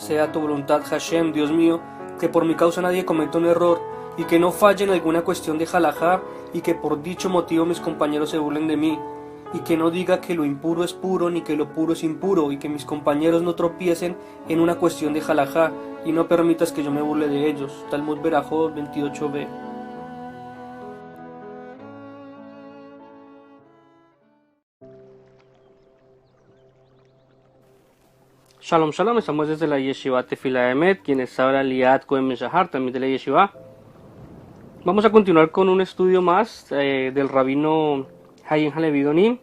sea tu voluntad, Hashem, Dios mío, que por mi causa nadie cometa un error, y que no falle en alguna cuestión de halajá, y que por dicho motivo mis compañeros se burlen de mí, y que no diga que lo impuro es puro, ni que lo puro es impuro, y que mis compañeros no tropiecen en una cuestión de halajá, y no permitas que yo me burle de ellos. Talmud Berajot 28b. Shalom Shalom, estamos desde la Yeshiva Tefila Emet, quienes habla Liat Cohen Meshahar, también de la Yeshiva. Vamos a continuar con un estudio más del rabino Haim Halevi Donim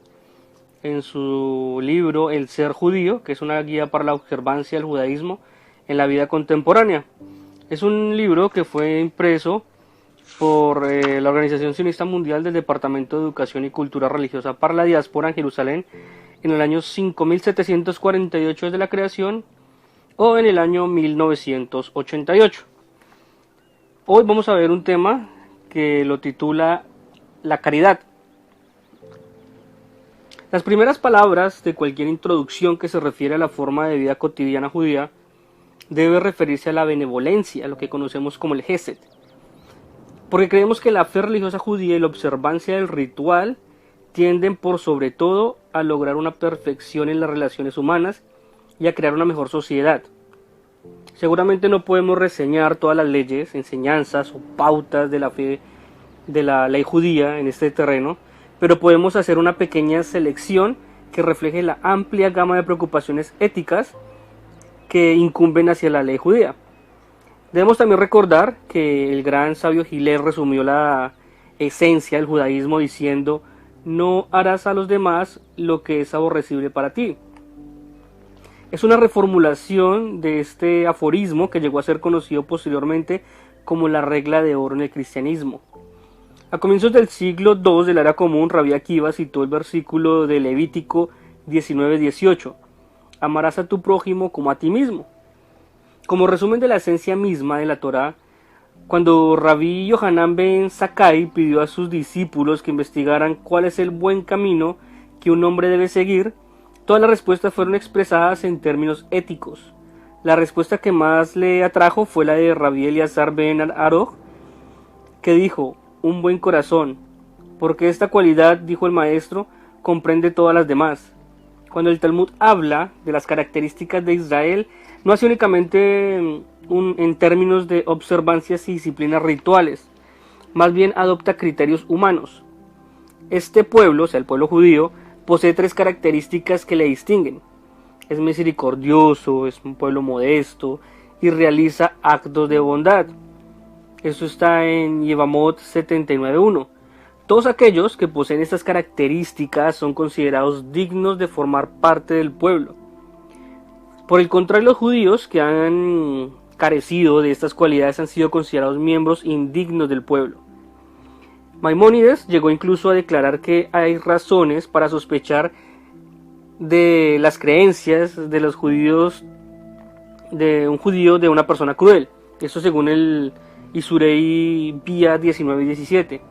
en su libro El Ser Judío, que es una guía para la observancia del judaísmo en la vida contemporánea. Es un libro que fue impreso por la Organización Sionista Mundial del Departamento de Educación y Cultura Religiosa para la Diáspora en Jerusalén en el año 5748 desde la creación o en el año 1988. Hoy vamos a ver un tema que lo titula la caridad. Las primeras palabras de cualquier introducción que se refiere a la forma de vida cotidiana judía debe referirse a la benevolencia, a lo que conocemos como el Hesed, porque creemos que la fe religiosa judía y la observancia del ritual tienden por sobre todo a lograr una perfección en las relaciones humanas y a crear una mejor sociedad. Seguramente no podemos reseñar todas las leyes, enseñanzas o pautas de la fe de la ley judía en este terreno, pero podemos hacer una pequeña selección que refleje la amplia gama de preocupaciones éticas que incumben hacia la ley judía. Debemos también recordar que el gran sabio Hillel resumió la esencia del judaísmo diciendo: no harás a los demás lo que es aborrecible para ti. Es una reformulación de este aforismo que llegó a ser conocido posteriormente como la regla de oro en el cristianismo. A comienzos del siglo II de la era común, Rabbi Akiva citó el versículo de Levítico 19:18: amarás a tu prójimo como a ti mismo. Como resumen de la esencia misma de la Torá, cuando Rabbi Yohanan ben Zakkai pidió a sus discípulos que investigaran cuál es el buen camino que un hombre debe seguir, todas las respuestas fueron expresadas en términos éticos. La respuesta que más le atrajo fue la de Rabbi Eliezer ben Aroj, que dijo: un buen corazón, porque esta cualidad, dijo el maestro, comprende todas las demás. Cuando el Talmud habla de las características de Israel, no hace únicamente en términos de observancias y disciplinas rituales, más bien adopta criterios humanos. Este pueblo, o sea el pueblo judío, posee tres características que le distinguen. Es misericordioso, es un pueblo modesto y realiza actos de bondad. Eso está en Yevamot 79.1. Todos aquellos que poseen estas características son considerados dignos de formar parte del pueblo. Por el contrario, los judíos que han carecido de estas cualidades han sido considerados miembros indignos del pueblo. Maimónides llegó incluso a declarar que hay razones para sospechar de las creencias de los judíos, de un judío de una persona cruel. Eso según el Isurei Vía 19 y 17.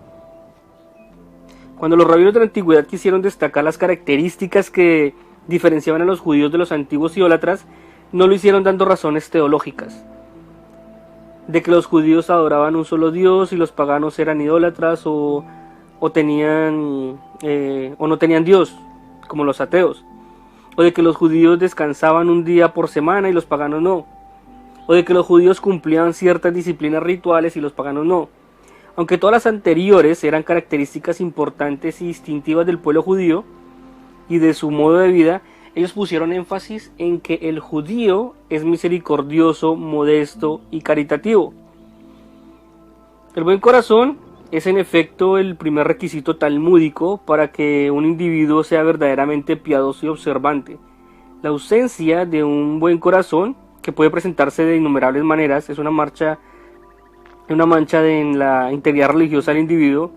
Cuando los rabinos de la antigüedad quisieron destacar las características que diferenciaban a los judíos de los antiguos idólatras, no lo hicieron dando razones teológicas, de que los judíos adoraban un solo Dios y los paganos eran idólatras o no tenían Dios, como los ateos, o de que los judíos descansaban un día por semana y los paganos no, o de que los judíos cumplían ciertas disciplinas rituales y los paganos no. Aunque todas las anteriores eran características importantes y distintivas del pueblo judío y de su modo de vida, ellos pusieron énfasis en que el judío es misericordioso, modesto y caritativo. El buen corazón es en efecto el primer requisito talmúdico para que un individuo sea verdaderamente piadoso y observante. La ausencia de un buen corazón, que puede presentarse de innumerables maneras, es una mancha en la integridad religiosa del individuo,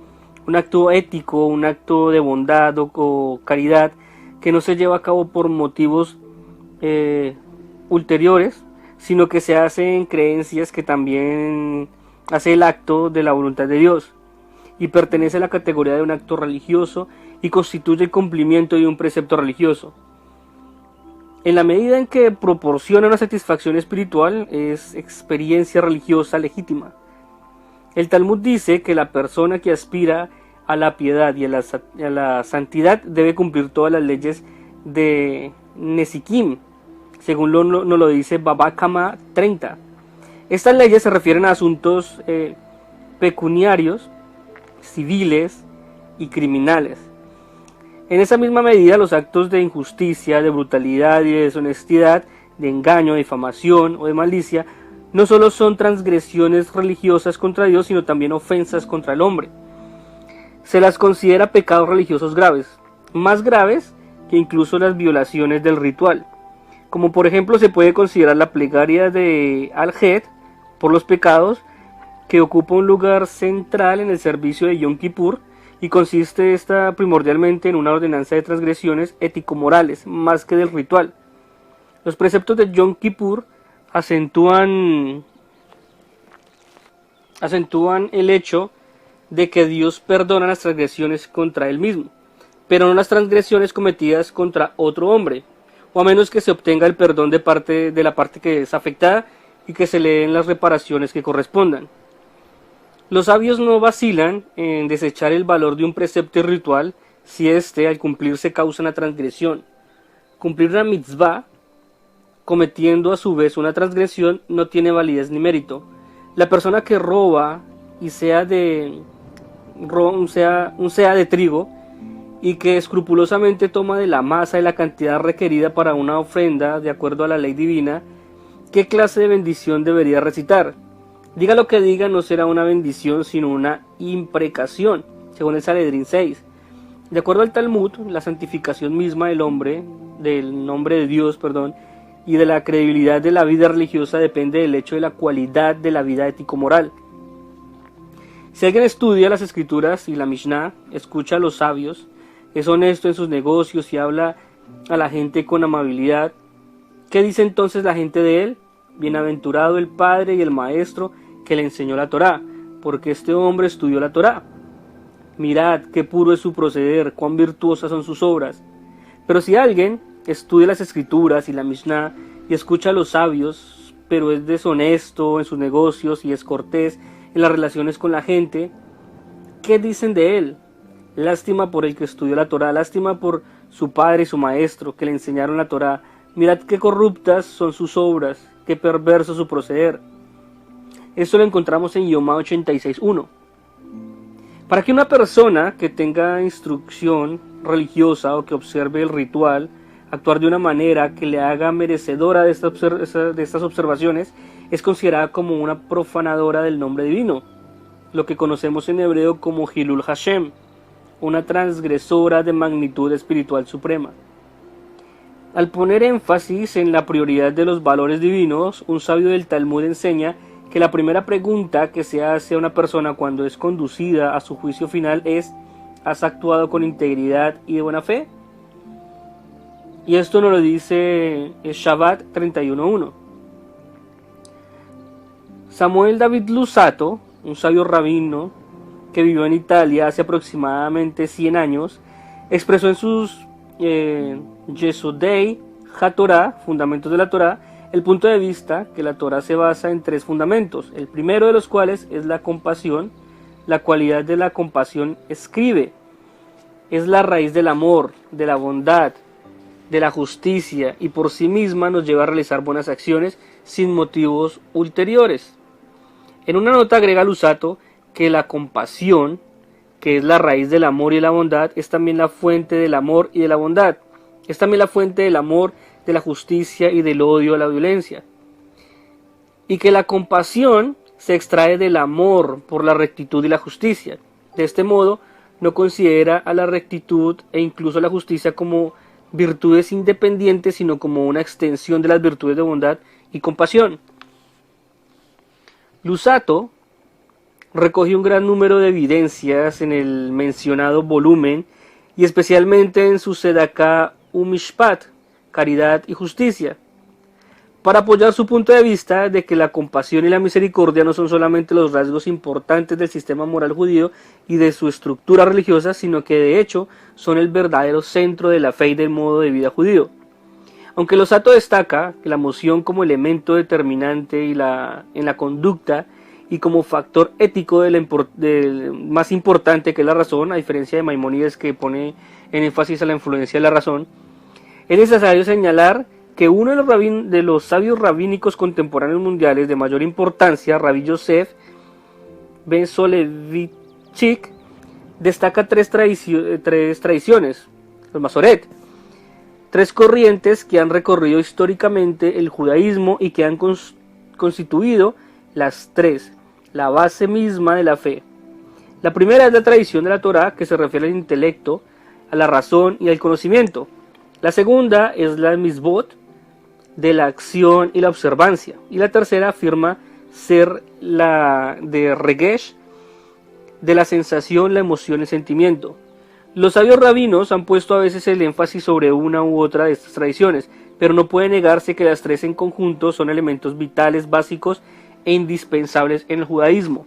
un acto ético, un acto de bondad o caridad que no se lleva a cabo por motivos ulteriores, sino que se hace en creencias que también hace el acto de la voluntad de Dios y pertenece a la categoría de un acto religioso y constituye el cumplimiento de un precepto religioso. En la medida en que proporciona una satisfacción espiritual, es experiencia religiosa legítima. El Talmud dice que la persona que aspira a la piedad y a la santidad debe cumplir todas las leyes de Nesikim, según nos lo dice Baba Kama 30. Estas leyes se refieren a asuntos pecuniarios, civiles y criminales. En esa misma medida, los actos de injusticia, de brutalidad y de deshonestidad, de engaño, de difamación o de malicia, no solo son transgresiones religiosas contra Dios, sino también ofensas contra el hombre. Se las considera pecados religiosos graves, más graves que incluso las violaciones del ritual. Como por ejemplo se puede considerar la plegaria de Al-Het por los pecados, que ocupa un lugar central en el servicio de Yom Kippur, y consiste esta primordialmente en una ordenanza de transgresiones ético-morales, más que del ritual. Los preceptos de Yom Kippur acentúan el hecho de que Dios perdona las transgresiones contra él mismo, pero no las transgresiones cometidas contra otro hombre, o a menos que se obtenga el perdón de la parte que es afectada y que se le den las reparaciones que correspondan. Los sabios no vacilan en desechar el valor de un precepto ritual si éste al cumplirse causa una transgresión. Cumplir una mitzvah cometiendo a su vez una transgresión no tiene validez ni mérito. La persona que roba y sea un sea de trigo y que escrupulosamente toma de la masa y la cantidad requerida para una ofrenda de acuerdo a la ley divina, ¿qué clase de bendición debería recitar? Diga lo que diga, no será una bendición sino una imprecación, según el Sanedrín 6. De acuerdo al Talmud, la santificación misma del nombre de Dios, y de la credibilidad de la vida religiosa depende del hecho de la cualidad de la vida ético-moral. Si alguien estudia las escrituras y la Mishnah, escucha a los sabios, es honesto en sus negocios y habla a la gente con amabilidad, ¿qué dice entonces la gente de él? Bienaventurado el padre y el maestro que le enseñó la Torá, porque este hombre estudió la Torá. Mirad qué puro es su proceder, cuán virtuosas son sus obras. Pero si alguien estudia las escrituras y la Mishnah y escucha a los sabios, pero es deshonesto en sus negocios y es cortés en las relaciones con la gente, ¿qué dicen de él? Lástima por el que estudió la Torá, lástima por su padre y su maestro que le enseñaron la Torá. Mirad qué corruptas son sus obras, qué perverso su proceder. Esto lo encontramos en Yomá 86.1. Para que una persona que tenga instrucción religiosa o que observe el ritual, actuar de una manera que le haga merecedora de estas observaciones, es considerada como una profanadora del nombre divino, lo que conocemos en hebreo como Hilul Hashem, una transgresora de magnitud espiritual suprema. Al poner énfasis en la prioridad de los valores divinos, un sabio del Talmud enseña que la primera pregunta que se hace a una persona cuando es conducida a su juicio final es: ¿has actuado con integridad y de buena fe? Y esto nos lo dice Shabbat 31.1. Samuel David Luzzatto, un sabio rabino que vivió en Italia hace aproximadamente 100 años, expresó en sus Yesodei HaTorah, fundamentos de la Torah, el punto de vista que la Torah se basa en 3 fundamentos, el primero de los cuales es la compasión. La cualidad de la compasión escribe, es la raíz del amor, de la bondad, de la justicia, y por sí misma nos lleva a realizar buenas acciones sin motivos ulteriores. En una nota agrega Luzzatto que la compasión, que es la raíz del amor y la bondad, es también la fuente del amor y de la bondad. Es también la fuente del amor, de la justicia y del odio a la violencia. Y que la compasión se extrae del amor por la rectitud y la justicia. De este modo, no considera a la rectitud e incluso a la justicia como virtudes independientes, sino como una extensión de las virtudes de bondad y compasión. Luzzatto recoge un gran número de evidencias en el mencionado volumen y especialmente en su Sedaká Umishpat, caridad y justicia, para apoyar su punto de vista de que la compasión y la misericordia no son solamente los rasgos importantes del sistema moral judío y de su estructura religiosa, sino que de hecho son el verdadero centro de la fe y del modo de vida judío. Aunque Losato destaca que la emoción como elemento determinante en la conducta y como factor ético más importante que es la razón, a diferencia de Maimónides que pone en énfasis a la influencia de la razón, es necesario señalar que uno de los sabios rabínicos contemporáneos mundiales de mayor importancia, Rabbi Yosef Ben Soloveitchik, destaca tres tradiciones, los Masoret, tres corrientes que han recorrido históricamente el judaísmo y que han constituido la base misma de la fe. La primera es la tradición de la Torá, que se refiere al intelecto, a la razón y al conocimiento. La segunda es la Mitzvot, de la acción y la observancia. Y la tercera afirma ser la de Regesh, de la sensación, la emoción y el sentimiento. Los sabios rabinos han puesto a veces el énfasis sobre una u otra de estas tradiciones, pero no puede negarse que las tres en conjunto son elementos vitales, básicos e indispensables en el judaísmo.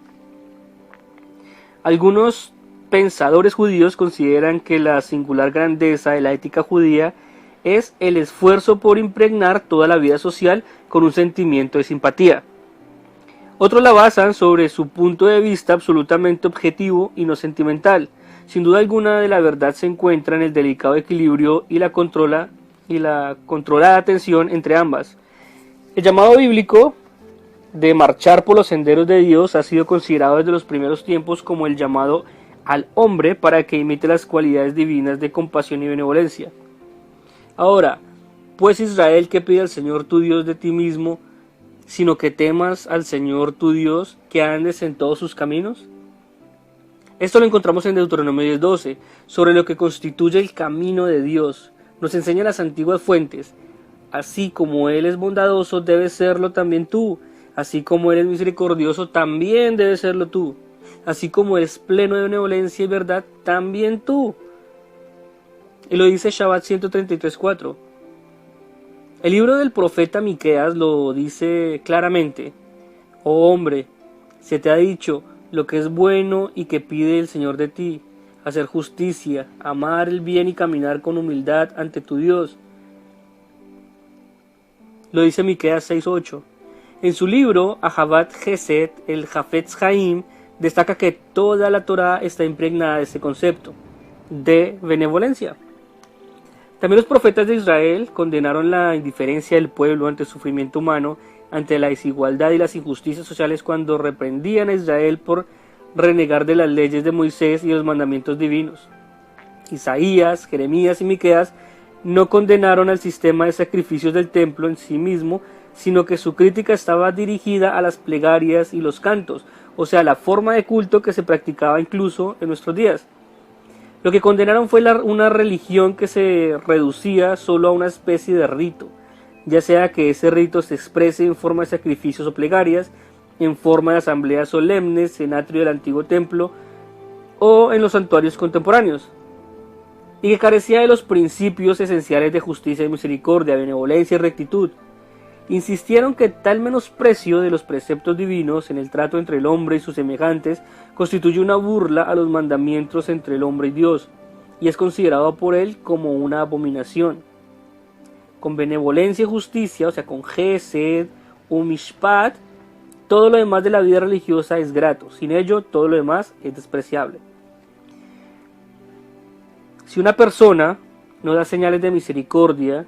Algunos pensadores judíos consideran que la singular grandeza de la ética judía es el esfuerzo por impregnar toda la vida social con un sentimiento de simpatía. Otros la basan sobre su punto de vista absolutamente objetivo y no sentimental. Sin duda alguna de la verdad se encuentra en el delicado equilibrio y la controlada tensión entre ambas. El llamado bíblico de marchar por los senderos de Dios ha sido considerado desde los primeros tiempos como el llamado al hombre para que imite las cualidades divinas de compasión y benevolencia. Ahora, pues Israel, ¿qué pide al Señor tu Dios de ti mismo, sino que temas al Señor tu Dios, que andes en todos sus caminos? Esto lo encontramos en Deuteronomio 10:12, sobre lo que constituye el camino de Dios. Nos enseñan las antiguas fuentes. Así como Él es bondadoso, debes serlo también tú. Así como Él es misericordioso, también debes serlo tú. Así como es pleno de benevolencia y verdad, también tú. Y lo dice Shabbat 133:4. El libro del profeta Miqueas lo dice claramente. Oh hombre, se te ha dicho lo que es bueno y que pide el Señor de ti, hacer justicia, amar el bien y caminar con humildad ante tu Dios. Lo dice Miqueas 6:8. En su libro Ahavat Chesed, el Hafetz Haim destaca que toda la Torá está impregnada de este concepto de benevolencia. También los profetas de Israel condenaron la indiferencia del pueblo ante el sufrimiento humano, ante la desigualdad y las injusticias sociales cuando reprendían a Israel por renegar de las leyes de Moisés y los mandamientos divinos. Isaías, Jeremías y Miqueas no condenaron al sistema de sacrificios del templo en sí mismo, sino que su crítica estaba dirigida a las plegarias y los cantos, o sea, la forma de culto que se practicaba incluso en nuestros días. Lo que condenaron fue una religión que se reducía solo a una especie de rito, ya sea que ese rito se exprese en forma de sacrificios o plegarias, en forma de asambleas solemnes en atrio del antiguo templo o en los santuarios contemporáneos, y que carecía de los principios esenciales de justicia y misericordia, benevolencia y rectitud. Insistieron que tal menosprecio de los preceptos divinos en el trato entre el hombre y sus semejantes constituye una burla a los mandamientos entre el hombre y Dios, y es considerado por él como una abominación. Con benevolencia y justicia, o sea, con Gesed o Mishpat, todo lo demás de la vida religiosa es grato. Sin ello, todo lo demás es despreciable. Si una persona no da señales de misericordia,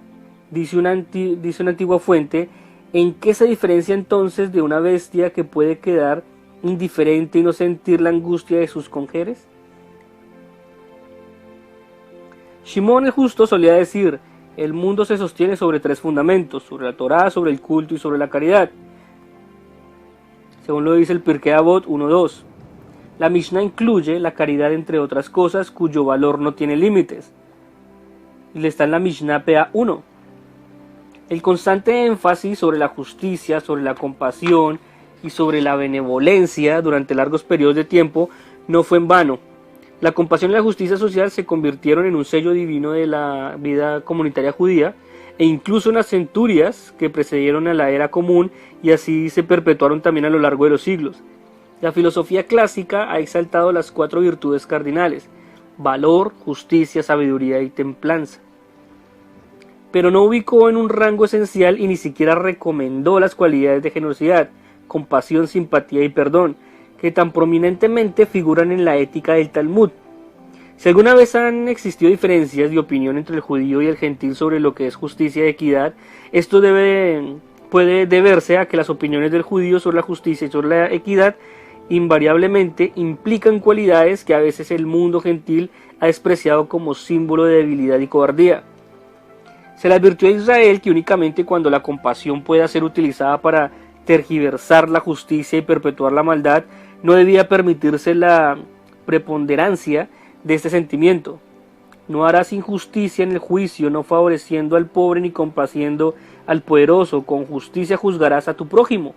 dice una antigua fuente, ¿en qué se diferencia entonces de una bestia que puede quedar indiferente y no sentir la angustia de sus congéneres? Shimón el justo solía decir: el mundo se sostiene sobre tres fundamentos, sobre la Torá, sobre el culto y sobre la caridad. Según lo dice el Pirkei Avot 1.2. La Mishnah incluye la caridad entre otras cosas cuyo valor no tiene límites. Y le está en la Mishnah Pea 1. El constante énfasis sobre la justicia, sobre la compasión y sobre la benevolencia durante largos periodos de tiempo no fue en vano. La compasión y la justicia social se convirtieron en un sello divino de la vida comunitaria judía, e incluso en las centurias que precedieron a la era común, y así se perpetuaron también a lo largo de los siglos. La filosofía clásica ha exaltado las 4 virtudes cardinales: valor, justicia, sabiduría y templanza. pero no ubicó en un rango esencial y ni siquiera recomendó las cualidades de generosidad, compasión, simpatía y perdón, que tan prominentemente figuran en la ética del Talmud. Si alguna vez han existido diferencias de opinión entre el judío y el gentil sobre lo que es justicia y equidad, esto puede deberse a que las opiniones del judío sobre la justicia y sobre la equidad invariablemente implican cualidades que a veces el mundo gentil ha despreciado como símbolo de debilidad y cobardía. Se le advirtió a Israel que únicamente cuando la compasión pueda ser utilizada para tergiversar la justicia y perpetuar la maldad, no debía permitirse la preponderancia de este sentimiento. No harás injusticia en el juicio, no favoreciendo al pobre ni complaciendo al poderoso, con justicia juzgarás a tu prójimo.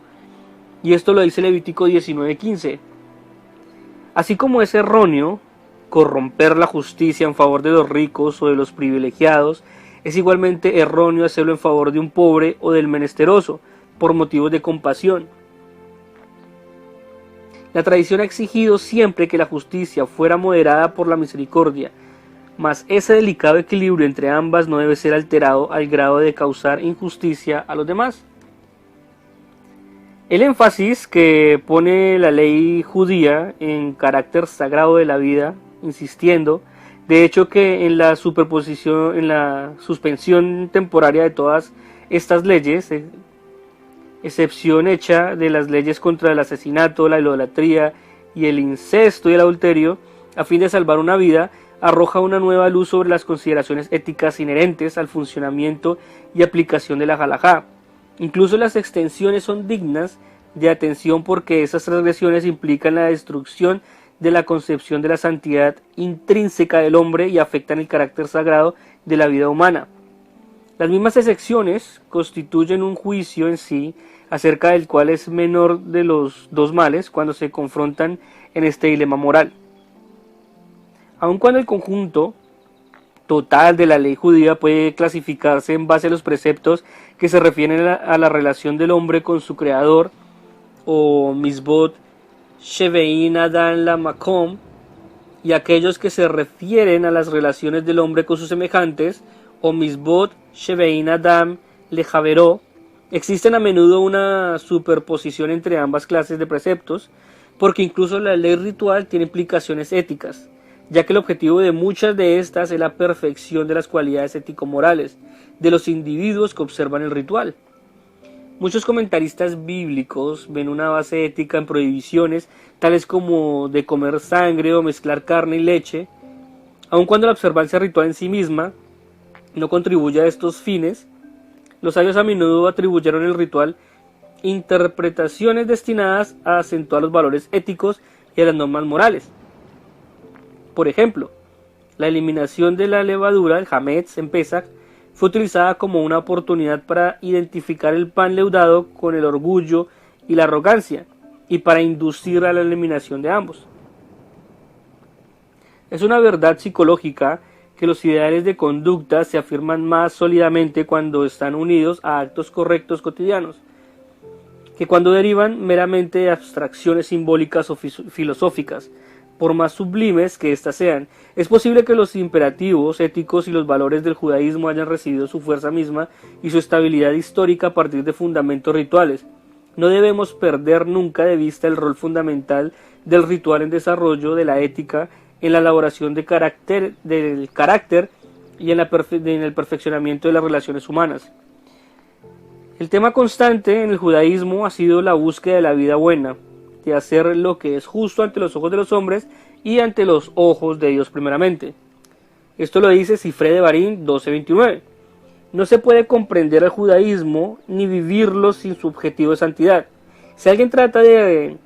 Y esto lo dice Levítico 19:15. Así como es erróneo corromper la justicia en favor de los ricos o de los privilegiados, es igualmente erróneo hacerlo en favor de un pobre o del menesteroso, por motivos de compasión. La tradición ha exigido siempre que la justicia fuera moderada por la misericordia, mas ese delicado equilibrio entre ambas no debe ser alterado al grado de causar injusticia a los demás. El énfasis que pone la ley judía en carácter sagrado de la vida, insistiendo, de hecho, que en la suspensión temporaria de todas estas leyes, excepción hecha de las leyes contra el asesinato, la idolatría y el incesto y el adulterio, a fin de salvar una vida, arroja una nueva luz sobre las consideraciones éticas inherentes al funcionamiento y aplicación de la halajá. Incluso las extensiones son dignas de atención porque esas transgresiones implican la destrucción de la concepción de la santidad intrínseca del hombre y afectan el carácter sagrado de la vida humana. Las mismas excepciones constituyen un juicio en sí acerca del cual es menor de los dos males cuando se confrontan en este dilema moral. Aun cuando el conjunto total de la ley judía puede clasificarse en base a los preceptos que se refieren a la relación del hombre con su creador, o misbot shevein adam la makom, y aquellos que se refieren a las relaciones del hombre con sus semejantes, o misbot shevein adam le javeró, existen a menudo una superposición entre ambas clases de preceptos, porque incluso la ley ritual tiene implicaciones éticas, ya que el objetivo de muchas de estas es la perfección de las cualidades ético-morales de los individuos que observan el ritual. Muchos comentaristas bíblicos ven una base ética en prohibiciones tales como de comer sangre o mezclar carne y leche, aun cuando la observancia ritual en sí misma no contribuye a estos fines. Los sabios a menudo atribuyeron al ritual interpretaciones destinadas a acentuar los valores éticos y a las normas morales. Por ejemplo, la eliminación de la levadura, el hametz en Pesach, fue utilizada como una oportunidad para identificar el pan leudado con el orgullo y la arrogancia, y para inducir a la eliminación de ambos. Es una verdad psicológica que los ideales de conducta se afirman más sólidamente cuando están unidos a actos correctos cotidianos, que cuando derivan meramente de abstracciones simbólicas o filosóficas, por más sublimes que éstas sean. Es posible que los imperativos éticos y los valores del judaísmo hayan recibido su fuerza misma y su estabilidad histórica a partir de fundamentos rituales. No debemos perder nunca de vista el rol fundamental del ritual en desarrollo de la ética, en la elaboración del carácter y en el perfeccionamiento de las relaciones humanas. El tema constante en el judaísmo ha sido la búsqueda de la vida buena, de hacer lo que es justo ante los ojos de los hombres y ante los ojos de Dios primeramente. Esto lo dice Sifré de Barín 12:29. No se puede comprender el judaísmo ni vivirlo sin su objetivo de santidad. Si alguien trata de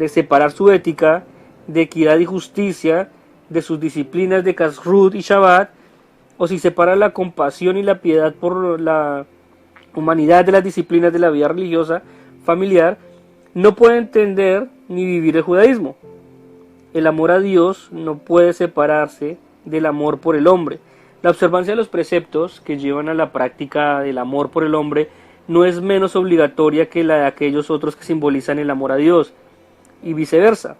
separar su ética de equidad y justicia de sus disciplinas de Kashrut y Shabbat, o si separa la compasión y la piedad por la humanidad de las disciplinas de la vida religiosa familiar, no puede entender ni vivir el judaísmo. El amor a Dios no puede separarse del amor por el hombre. La observancia de los preceptos que llevan a la práctica del amor por el hombre no es menos obligatoria que la de aquellos otros que simbolizan el amor a Dios, y viceversa.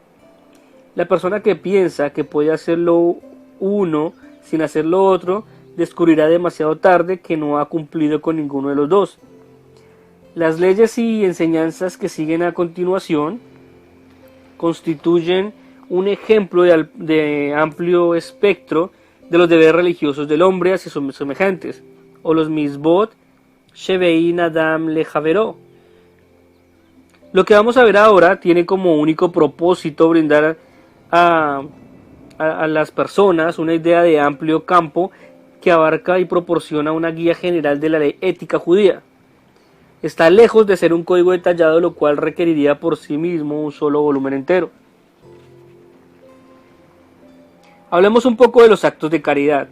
La persona que piensa que puede hacer lo uno sin hacer lo otro descubrirá demasiado tarde que no ha cumplido con ninguno de los dos. Las leyes y enseñanzas que siguen a continuación constituyen un ejemplo de amplio espectro de los deberes religiosos del hombre hacia sus semejantes, o los misbot shevein adam lejaveró. Lo que vamos a ver ahora tiene como único propósito brindar a las personas una idea de amplio campo que abarca y proporciona una guía general de la ley ética judía. Está lejos de ser un código detallado, lo cual requeriría por sí mismo un solo volumen entero. Hablemos un poco de los actos de caridad.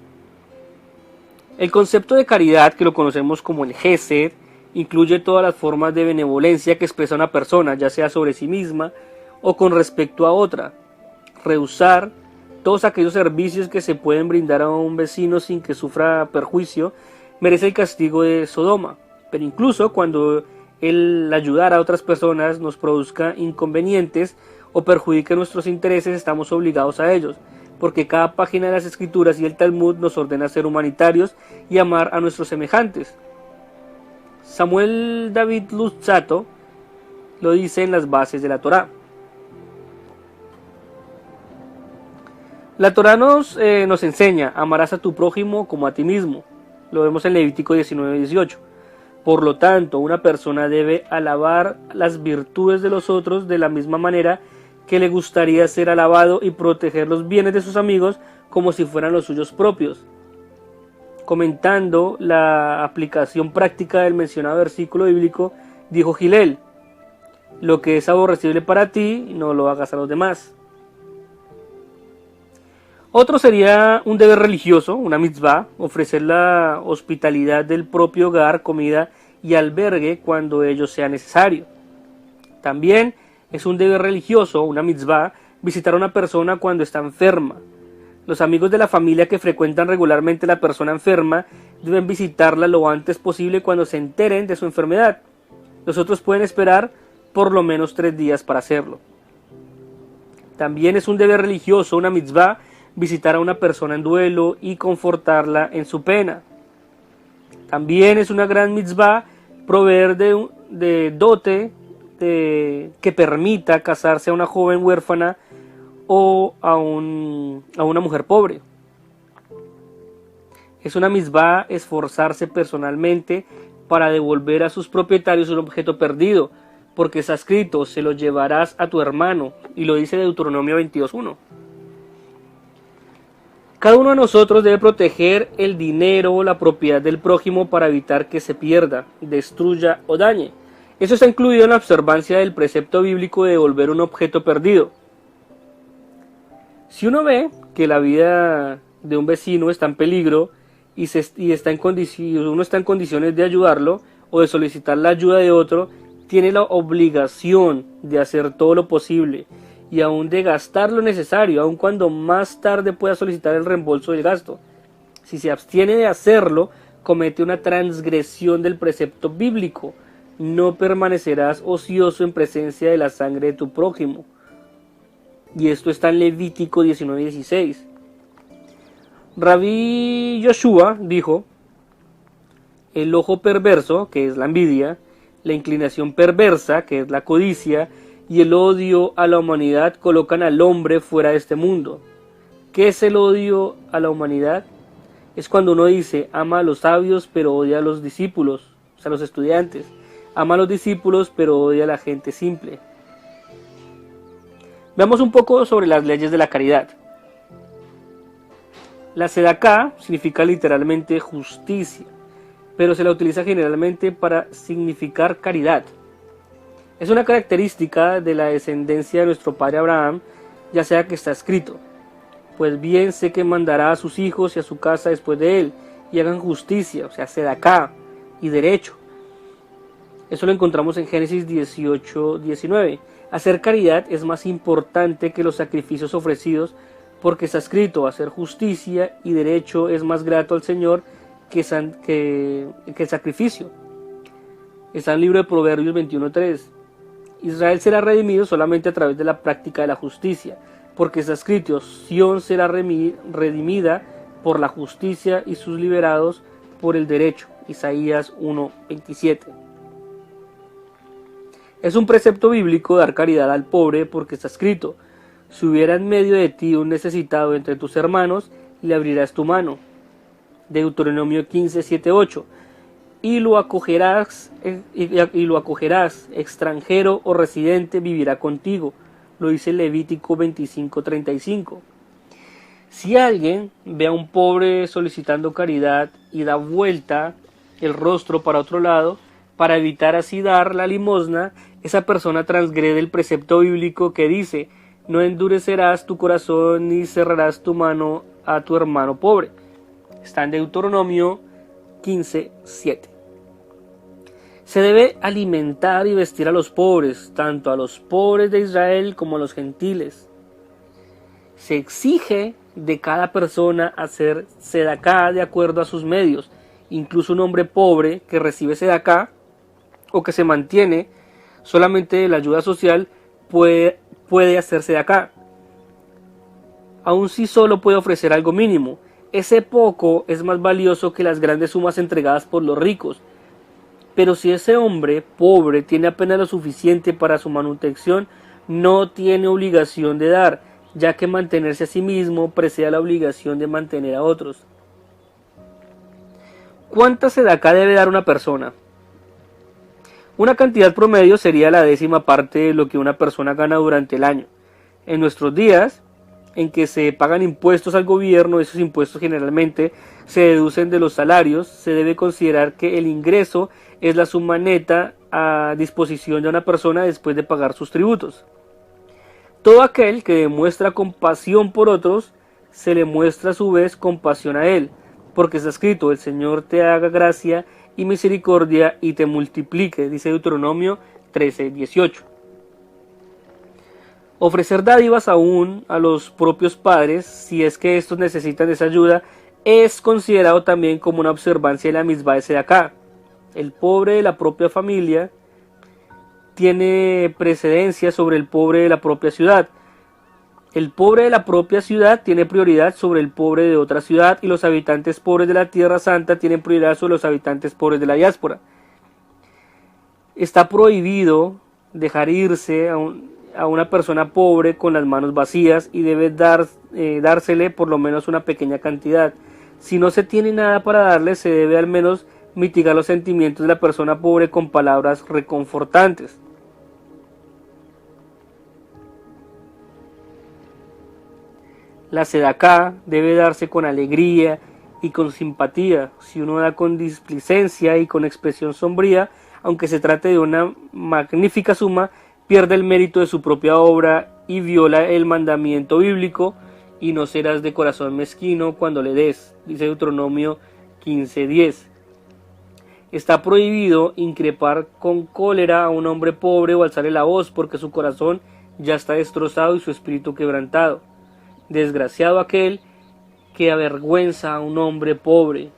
El concepto de caridad, que lo conocemos como el Gesed, incluye todas las formas de benevolencia que expresa una persona, ya sea sobre sí misma o con respecto a otra. Rehusar todos aquellos servicios que se pueden brindar a un vecino sin que sufra perjuicio merece el castigo de Sodoma. Pero incluso cuando el ayudar a otras personas nos produzca inconvenientes o perjudique nuestros intereses, estamos obligados a ellos, porque cada página de las Escrituras y el Talmud nos ordena ser humanitarios y amar a nuestros semejantes. Samuel David Luzzatto lo dice en las bases de la Torá. La Torá nos enseña: amarás a tu prójimo como a ti mismo. Lo vemos en Levítico 19:18. Por lo tanto, una persona debe alabar las virtudes de los otros de la misma manera que le gustaría ser alabado y proteger los bienes de sus amigos como si fueran los suyos propios. Comentando la aplicación práctica del mencionado versículo bíblico, dijo Hillel: lo que es aborrecible para ti, no lo hagas a los demás. Otro sería un deber religioso, una mitzvah, ofrecer la hospitalidad del propio hogar, comida y albergue cuando ello sea necesario. También es un deber religioso, una mitzvah, visitar a una persona cuando está enferma. Los amigos de la familia que frecuentan regularmente a la persona enferma deben visitarla lo antes posible cuando se enteren de su enfermedad. Los otros pueden esperar por lo menos 3 días para hacerlo. También es un deber religioso, una mitzvah, visitar a una persona en duelo y confortarla en su pena. También es una gran mitzvah proveer de dote que permita casarse a una joven huérfana o a una mujer pobre. Es una mitzvah esforzarse personalmente para devolver a sus propietarios un objeto perdido, porque está escrito: se lo llevarás a tu hermano, y lo dice Deuteronomio 22:1. Cada uno de nosotros debe proteger el dinero o la propiedad del prójimo para evitar que se pierda, destruya o dañe. Eso está incluido en la observancia del precepto bíblico de devolver un objeto perdido. Si uno ve que la vida de un vecino está en peligro y uno está en condiciones de ayudarlo o de solicitar la ayuda de otro, tiene la obligación de hacer todo lo posible y aún de gastar lo necesario, aun cuando más tarde pueda solicitar el reembolso del gasto. Si se abstiene de hacerlo, comete una transgresión del precepto bíblico: no permanecerás ocioso en presencia de la sangre de tu prójimo. Y esto está en Levítico 19:16. Rabí Yoshua dijo: el ojo perverso, que es la envidia, la inclinación perversa, que es la codicia, y el odio a la humanidad colocan al hombre fuera de este mundo. ¿Qué es el odio a la humanidad? Es cuando uno dice: ama a los sabios pero odia a los discípulos, o sea, a los estudiantes. Ama a los discípulos pero odia a la gente simple. Veamos un poco sobre las leyes de la caridad. La sedaká significa literalmente justicia, pero se la utiliza generalmente para significar caridad. Es una característica de la descendencia de nuestro padre Abraham, ya sea que está escrito: pues bien sé que mandará a sus hijos y a su casa después de él, y hagan justicia, o sea, sedaká, y derecho. Eso lo encontramos en Génesis 18:19. Hacer caridad es más importante que los sacrificios ofrecidos, porque está escrito: hacer justicia y derecho es más grato al Señor que el sacrificio. Está en el libro de Proverbios 21:3. Israel será redimido solamente a través de la práctica de la justicia, porque está escrito: Sión será redimida por la justicia y sus liberados por el derecho. Isaías 1:27. Es un precepto bíblico dar caridad al pobre porque está escrito: si hubiera en medio de ti un necesitado entre tus hermanos, le abrirás tu mano. Deuteronomio 15:7-8. Y lo acogerás, extranjero o residente vivirá contigo. Lo dice Levítico 25:35. Si alguien ve a un pobre solicitando caridad y da vuelta el rostro para otro lado, para evitar así dar la limosna, esa persona transgrede el precepto bíblico que dice: no endurecerás tu corazón ni cerrarás tu mano a tu hermano pobre. Está en Deuteronomio 15:7. Se debe alimentar y vestir a los pobres, tanto a los pobres de Israel como a los gentiles. Se exige de cada persona hacer sedaká de acuerdo a sus medios. Incluso un hombre pobre que recibe sedaká o que se mantiene solamente de la ayuda social puede hacer sedaká. Aun si solo puede ofrecer algo mínimo, ese poco es más valioso que las grandes sumas entregadas por los ricos. Pero si ese hombre pobre tiene apenas lo suficiente para su manutención, no tiene obligación de dar, ya que mantenerse a sí mismo precede a la obligación de mantener a otros. ¿Cuánta sedaká debe dar una persona? Una cantidad promedio sería la 10ª parte de lo que una persona gana durante el año. En nuestros días, en que se pagan impuestos al gobierno, esos impuestos generalmente se deducen de los salarios, se debe considerar que el ingreso es la suma neta a disposición de una persona después de pagar sus tributos. Todo aquel que demuestra compasión por otros, se le muestra a su vez compasión a él, porque está escrito: el Señor te haga gracia y misericordia y te multiplique, dice Deuteronomio 13:18. Ofrecer dádivas aún a los propios padres, si es que estos necesitan esa ayuda, es considerado también como una observancia de la misbah de sedaká. El pobre de la propia familia tiene precedencia sobre el pobre de la propia ciudad. El pobre de la propia ciudad tiene prioridad sobre el pobre de otra ciudad, y los habitantes pobres de la Tierra Santa tienen prioridad sobre los habitantes pobres de la diáspora. Está prohibido dejar irse a una persona pobre con las manos vacías, y debe dársele por lo menos una pequeña cantidad. Si no se tiene nada para darle, se debe al menos mitigar los sentimientos de la persona pobre con palabras reconfortantes. La sedaká debe darse con alegría y con simpatía. Si uno da con displicencia y con expresión sombría, aunque se trate de una magnífica suma, pierde el mérito de su propia obra y viola el mandamiento bíblico: y no serás de corazón mezquino cuando le des, dice Deuteronomio 15:10. Está prohibido increpar con cólera a un hombre pobre o alzarle la voz, porque su corazón ya está destrozado y su espíritu quebrantado. Desgraciado aquel que avergüenza a un hombre pobre.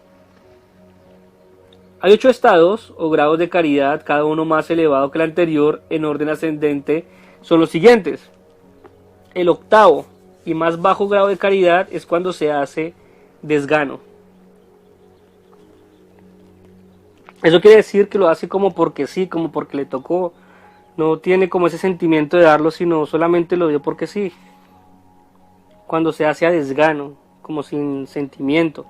Hay 8 estados o grados de caridad, cada uno más elevado que el anterior, en orden ascendente. Son los siguientes. El 8º y más bajo grado de caridad es cuando se hace desgano. Eso quiere decir que lo hace como porque sí, como porque le tocó. No tiene como ese sentimiento de darlo, sino solamente lo dio porque sí. Cuando se hace a desgano, como sin sentimiento.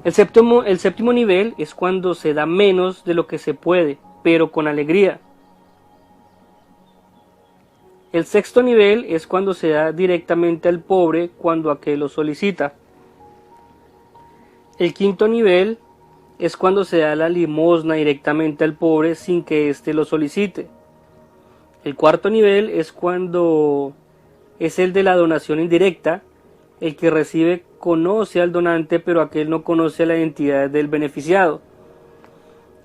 El séptimo nivel es cuando se da menos de lo que se puede, pero con alegría. El 6º nivel es cuando se da directamente al pobre cuando aquel lo solicita. El 5º nivel es cuando se da la limosna directamente al pobre sin que éste lo solicite. El 4º nivel es cuando es el de la donación indirecta. El que recibe conoce al donante, pero aquel no conoce la identidad del beneficiado.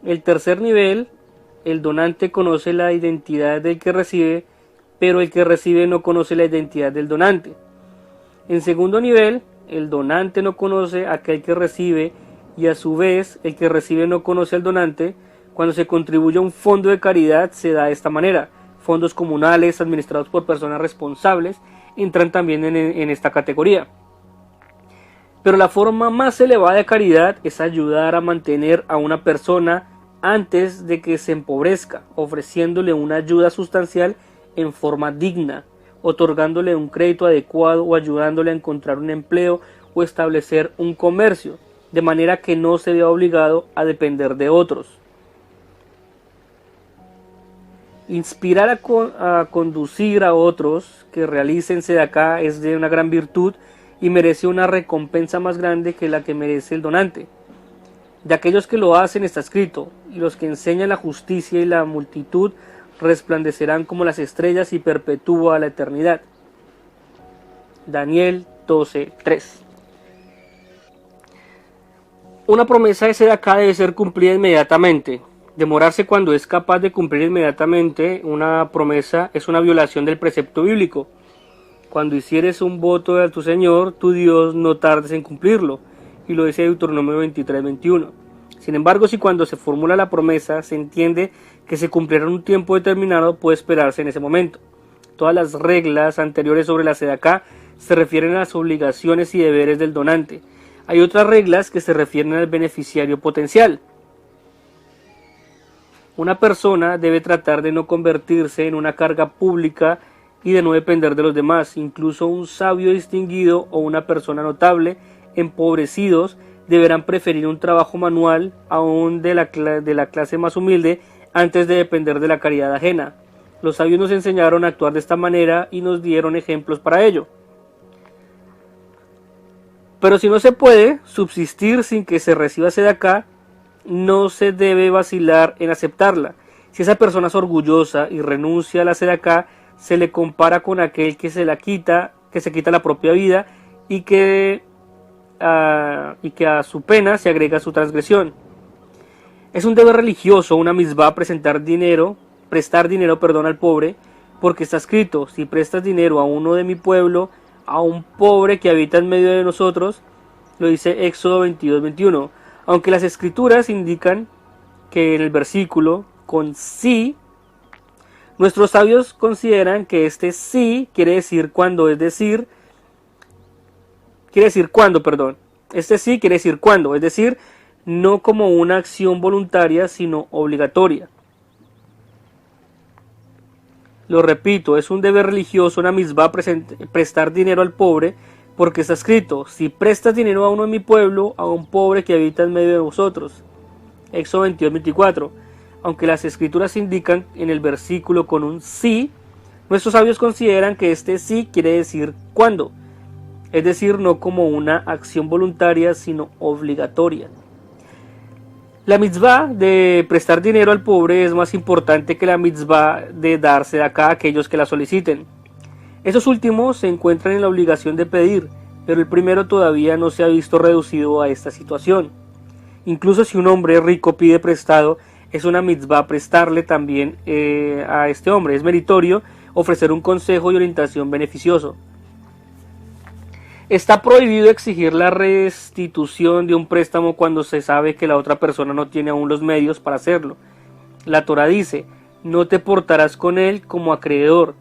El 3er nivel, el donante conoce la identidad del que recibe, pero el que recibe no conoce la identidad del donante. En 2º nivel, el donante no conoce a aquel que recibe, y a su vez el que recibe no conoce al donante. Cuando se contribuye a un fondo de caridad se da de esta manera. Fondos comunales administrados por personas responsables entran también en esta categoría. Pero la forma más elevada de caridad es ayudar a mantener a una persona antes de que se empobrezca, ofreciéndole una ayuda sustancial en forma digna, otorgándole un crédito adecuado o ayudándole a encontrar un empleo o establecer un comercio, de manera que no se vea obligado a depender de otros. Inspirar a conducir a otros que realicen sedacá es de una gran virtud y merece una recompensa más grande que la que merece el donante. De aquellos que lo hacen está escrito, y los que enseñan la justicia y la multitud resplandecerán como las estrellas y perpetúa la eternidad. Daniel 12:3. Una promesa de sedacá debe ser cumplida inmediatamente. Demorarse cuando es capaz de cumplir inmediatamente una promesa es una violación del precepto bíblico. Cuando hicieres un voto a tu Señor, tu Dios, no tardes en cumplirlo, y lo dice Deuteronomio 23:21. Sin embargo, si cuando se formula la promesa se entiende que se cumplirá en un tiempo determinado, puede esperarse en ese momento. Todas las reglas anteriores sobre la sedacá se refieren a las obligaciones y deberes del donante. Hay otras reglas que se refieren al beneficiario potencial. Una persona debe tratar de no convertirse en una carga pública y de no depender de los demás. Incluso un sabio distinguido o una persona notable, empobrecidos, deberán preferir un trabajo manual, aún de la clase más humilde, antes de depender de la caridad ajena. Los sabios nos enseñaron a actuar de esta manera y nos dieron ejemplos para ello. Pero si no se puede subsistir sin que se reciba sedacá, no se debe vacilar en aceptarla. Si esa persona es orgullosa y renuncia a la sedacá, se le compara con aquel que se quita la propia vida y que a su pena se agrega su transgresión. Es un deber religioso, una misbá, prestar dinero al pobre, porque está escrito: si prestas dinero a uno de mi pueblo, a un pobre que habita en medio de nosotros, lo dice Éxodo 22:21. Aunque las escrituras indican que en el versículo con sí, nuestros sabios consideran que este sí quiere decir cuando, es decir, no como una acción voluntaria, sino obligatoria. Lo repito, es un deber religioso, una misbá, prestar dinero al pobre, porque está escrito: si prestas dinero a uno de mi pueblo, a un pobre que habita en medio de vosotros. Éxodo 22:24. Aunque las escrituras indican en el versículo con un sí, nuestros sabios consideran que este sí quiere decir cuándo, es decir, no como una acción voluntaria, sino obligatoria. La mitzvah de prestar dinero al pobre es más importante que la mitzvah de darse acá a aquellos que la soliciten. Esos últimos se encuentran en la obligación de pedir, pero el primero todavía no se ha visto reducido a esta situación. Incluso si un hombre rico pide prestado, es una mitzvah prestarle también a este hombre. Es meritorio ofrecer un consejo y orientación beneficioso. Está prohibido exigir la restitución de un préstamo cuando se sabe que la otra persona no tiene aún los medios para hacerlo. La Torá dice: no te portarás con él como acreedor.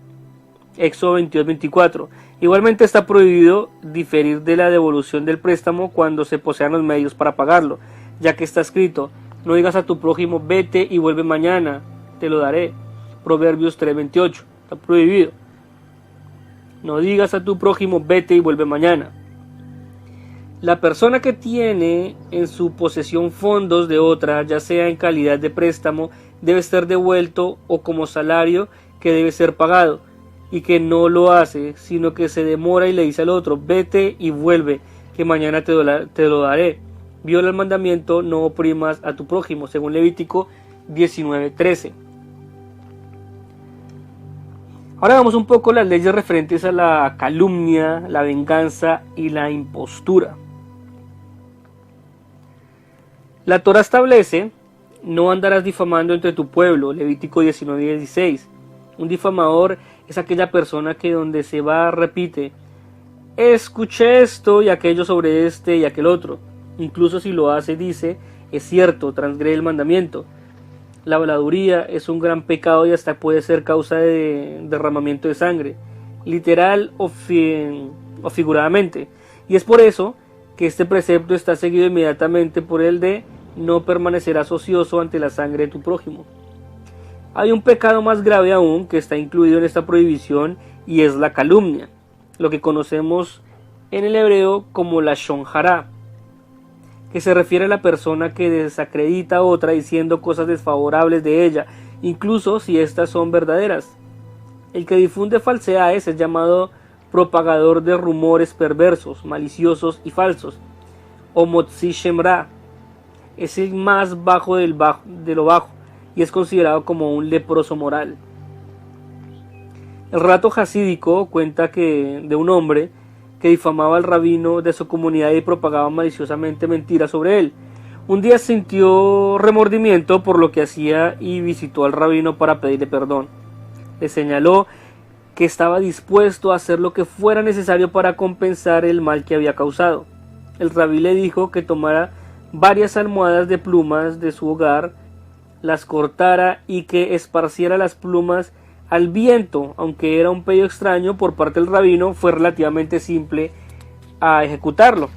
Éxodo 22:24. Igualmente está prohibido diferir de la devolución del préstamo cuando se posean los medios para pagarlo, ya que está escrito: no digas a tu prójimo vete y vuelve mañana, te lo daré. Proverbios 3:28. Está prohibido. No digas a tu prójimo vete y vuelve mañana. La persona que tiene en su posesión fondos de otra, ya sea en calidad de préstamo, debe ser devuelto, o como salario que debe ser pagado, y que no lo hace, sino que se demora y le dice al otro: vete y vuelve, que mañana te lo daré. Viola el mandamiento: no oprimas a tu prójimo, según Levítico 19:13. Ahora vamos un poco a las leyes referentes a la calumnia, la venganza y la impostura. La Torá establece: no andarás difamando entre tu pueblo, Levítico 19:16. Un difamador es aquella persona que donde se va repite: escuché esto y aquello sobre este y aquel otro. Incluso si lo hace, dice: es cierto, transgrede el mandamiento. La habladuría es un gran pecado y hasta puede ser causa de derramamiento de sangre, literal o figuradamente. Y es por eso que este precepto está seguido inmediatamente por el de no permanecerás ocioso ante la sangre de tu prójimo. Hay un pecado más grave aún que está incluido en esta prohibición y es la calumnia, lo que conocemos en el hebreo como la shon hará, que se refiere a la persona que desacredita a otra diciendo cosas desfavorables de ella, incluso si éstas son verdaderas. El que difunde falsedades es llamado propagador de rumores perversos, maliciosos y falsos, o motzi shem ra. Es el más bajo de lo bajo y es considerado como un leproso moral. El relato jasídico cuenta de un hombre que difamaba al rabino de su comunidad y propagaba maliciosamente mentiras sobre él. Un día sintió remordimiento por lo que hacía y visitó al rabino para pedirle perdón. Le señaló que estaba dispuesto a hacer lo que fuera necesario para compensar el mal que había causado. El rabí le dijo que tomara varias almohadas de plumas de su hogar, las cortara y que esparciera las plumas al viento. Aunque era un pedido extraño por parte del rabino, fue relativamente simple a ejecutarlo.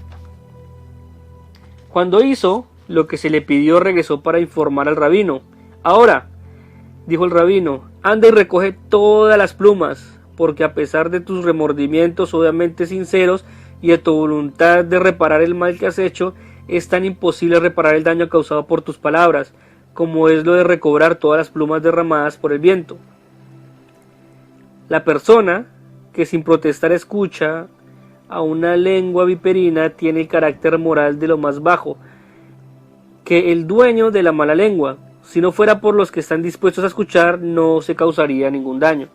Cuando hizo lo que se le pidió, regresó para informar al rabino. Ahora, dijo el rabino, anda y recoge todas las plumas, porque a pesar de tus remordimientos obviamente sinceros y de tu voluntad de reparar el mal que has hecho, es tan imposible reparar el daño causado por tus palabras, como es lo de recobrar todas las plumas derramadas por el viento. La persona que sin protestar escucha a una lengua viperina tiene el carácter moral de lo más bajo que el dueño de la mala lengua. Si no fuera por los que están dispuestos a escuchar, no se causaría ningún daño.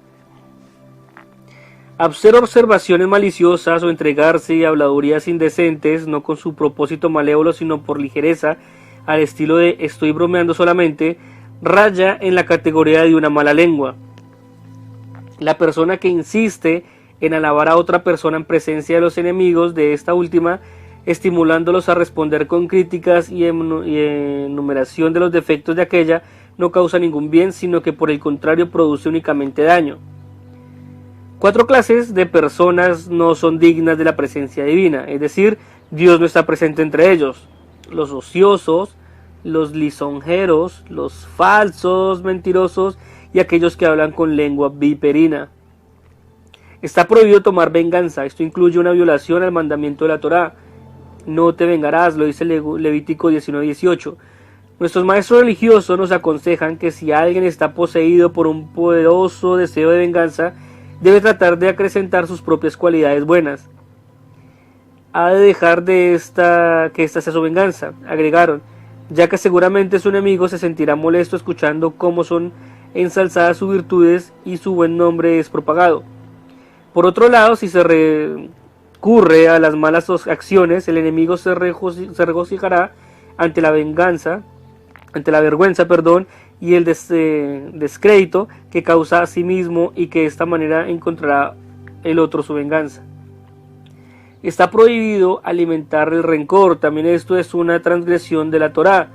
Hacer observaciones maliciosas o entregarse a habladurías indecentes, no con su propósito malévolo, sino por ligereza, al estilo de estoy bromeando solamente, raya en la categoría de una mala lengua. La persona que insiste en alabar a otra persona en presencia de los enemigos de esta última, estimulándolos a responder con críticas y enumeración de los defectos de aquella, no causa ningún bien, sino que por el contrario produce únicamente daño. 4 clases de personas no son dignas de la presencia divina, es decir, Dios no está presente entre ellos: los ociosos, los lisonjeros, los falsos, mentirosos y aquellos que hablan con lengua viperina. Está prohibido tomar venganza. Esto incluye una violación al mandamiento de la Torá. No te vengarás, lo dice Levítico 19:18. Nuestros maestros religiosos nos aconsejan que si alguien está poseído por un poderoso deseo de venganza, debe tratar de acrecentar sus propias cualidades buenas. Ha de dejar que esta sea su venganza, agregaron, ya que seguramente su enemigo se sentirá molesto escuchando cómo son ensalzadas sus virtudes y su buen nombre es propagado. Por otro lado, si se recurre a las malas acciones, el enemigo se regocijará ante la vergüenza, y el descrédito que causa a sí mismo, y que de esta manera encontrará el otro su venganza. Está prohibido alimentar el rencor. También esto es una transgresión de la Torá.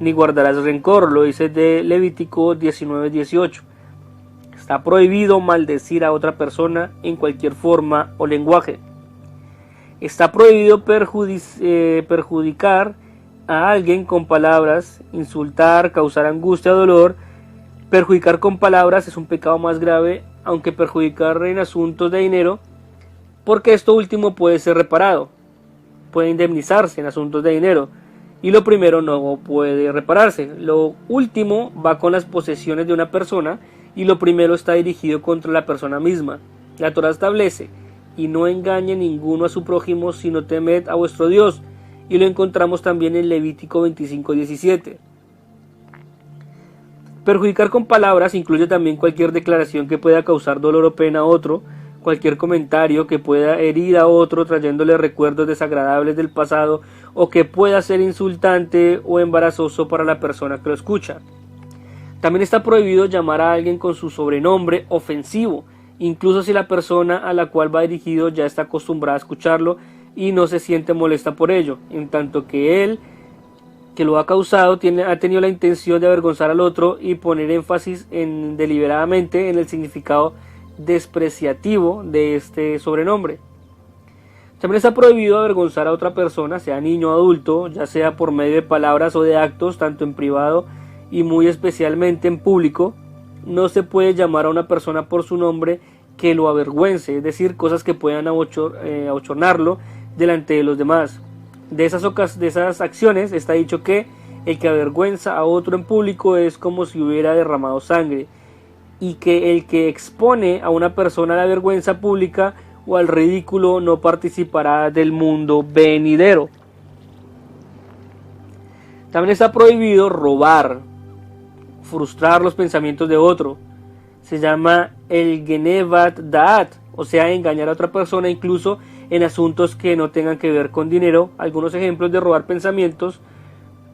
Ni guardarás rencor, lo dice de Levítico 19:18. Está prohibido maldecir a otra persona en cualquier forma o lenguaje. Está prohibido perjudicar a alguien con palabras, insultar, causar angustia o dolor. Perjudicar con palabras es un pecado más grave, aunque perjudicar en asuntos de dinero, porque esto último puede ser reparado, puede indemnizarse en asuntos de dinero, y lo primero no puede repararse. Lo último va con las posesiones de una persona, y lo primero está dirigido contra la persona misma. La Torá establece: y no engañe ninguno a su prójimo, sino temed a vuestro Dios, y lo encontramos también en Levítico 25:17. Perjudicar con palabras incluye también cualquier declaración que pueda causar dolor o pena a otro, cualquier comentario que pueda herir a otro trayéndole recuerdos desagradables del pasado, o que pueda ser insultante o embarazoso para la persona que lo escucha. También está prohibido llamar a alguien con su sobrenombre ofensivo, incluso si la persona a la cual va dirigido ya está acostumbrada a escucharlo y no se siente molesta por ello, en tanto que él, que lo ha causado, ha tenido la intención de avergonzar al otro y poner énfasis deliberadamente en el significado despreciativo de este sobrenombre. También está prohibido avergonzar a otra persona, sea niño o adulto, ya sea por medio de palabras o de actos, tanto en privado y muy especialmente en público. No se puede llamar a una persona por su nombre que lo avergüence, es decir, cosas que puedan abochornarlo delante de los demás. De esas acciones está dicho que el que avergüenza a otro en público es como si hubiera derramado sangre, y que el que expone a una persona a la vergüenza pública o al ridículo no participará del mundo venidero. También está prohibido robar, frustrar los pensamientos de otro. Se llama el Genevat Da'at, o sea, engañar a otra persona incluso en asuntos que no tengan que ver con dinero. Algunos ejemplos de robar pensamientos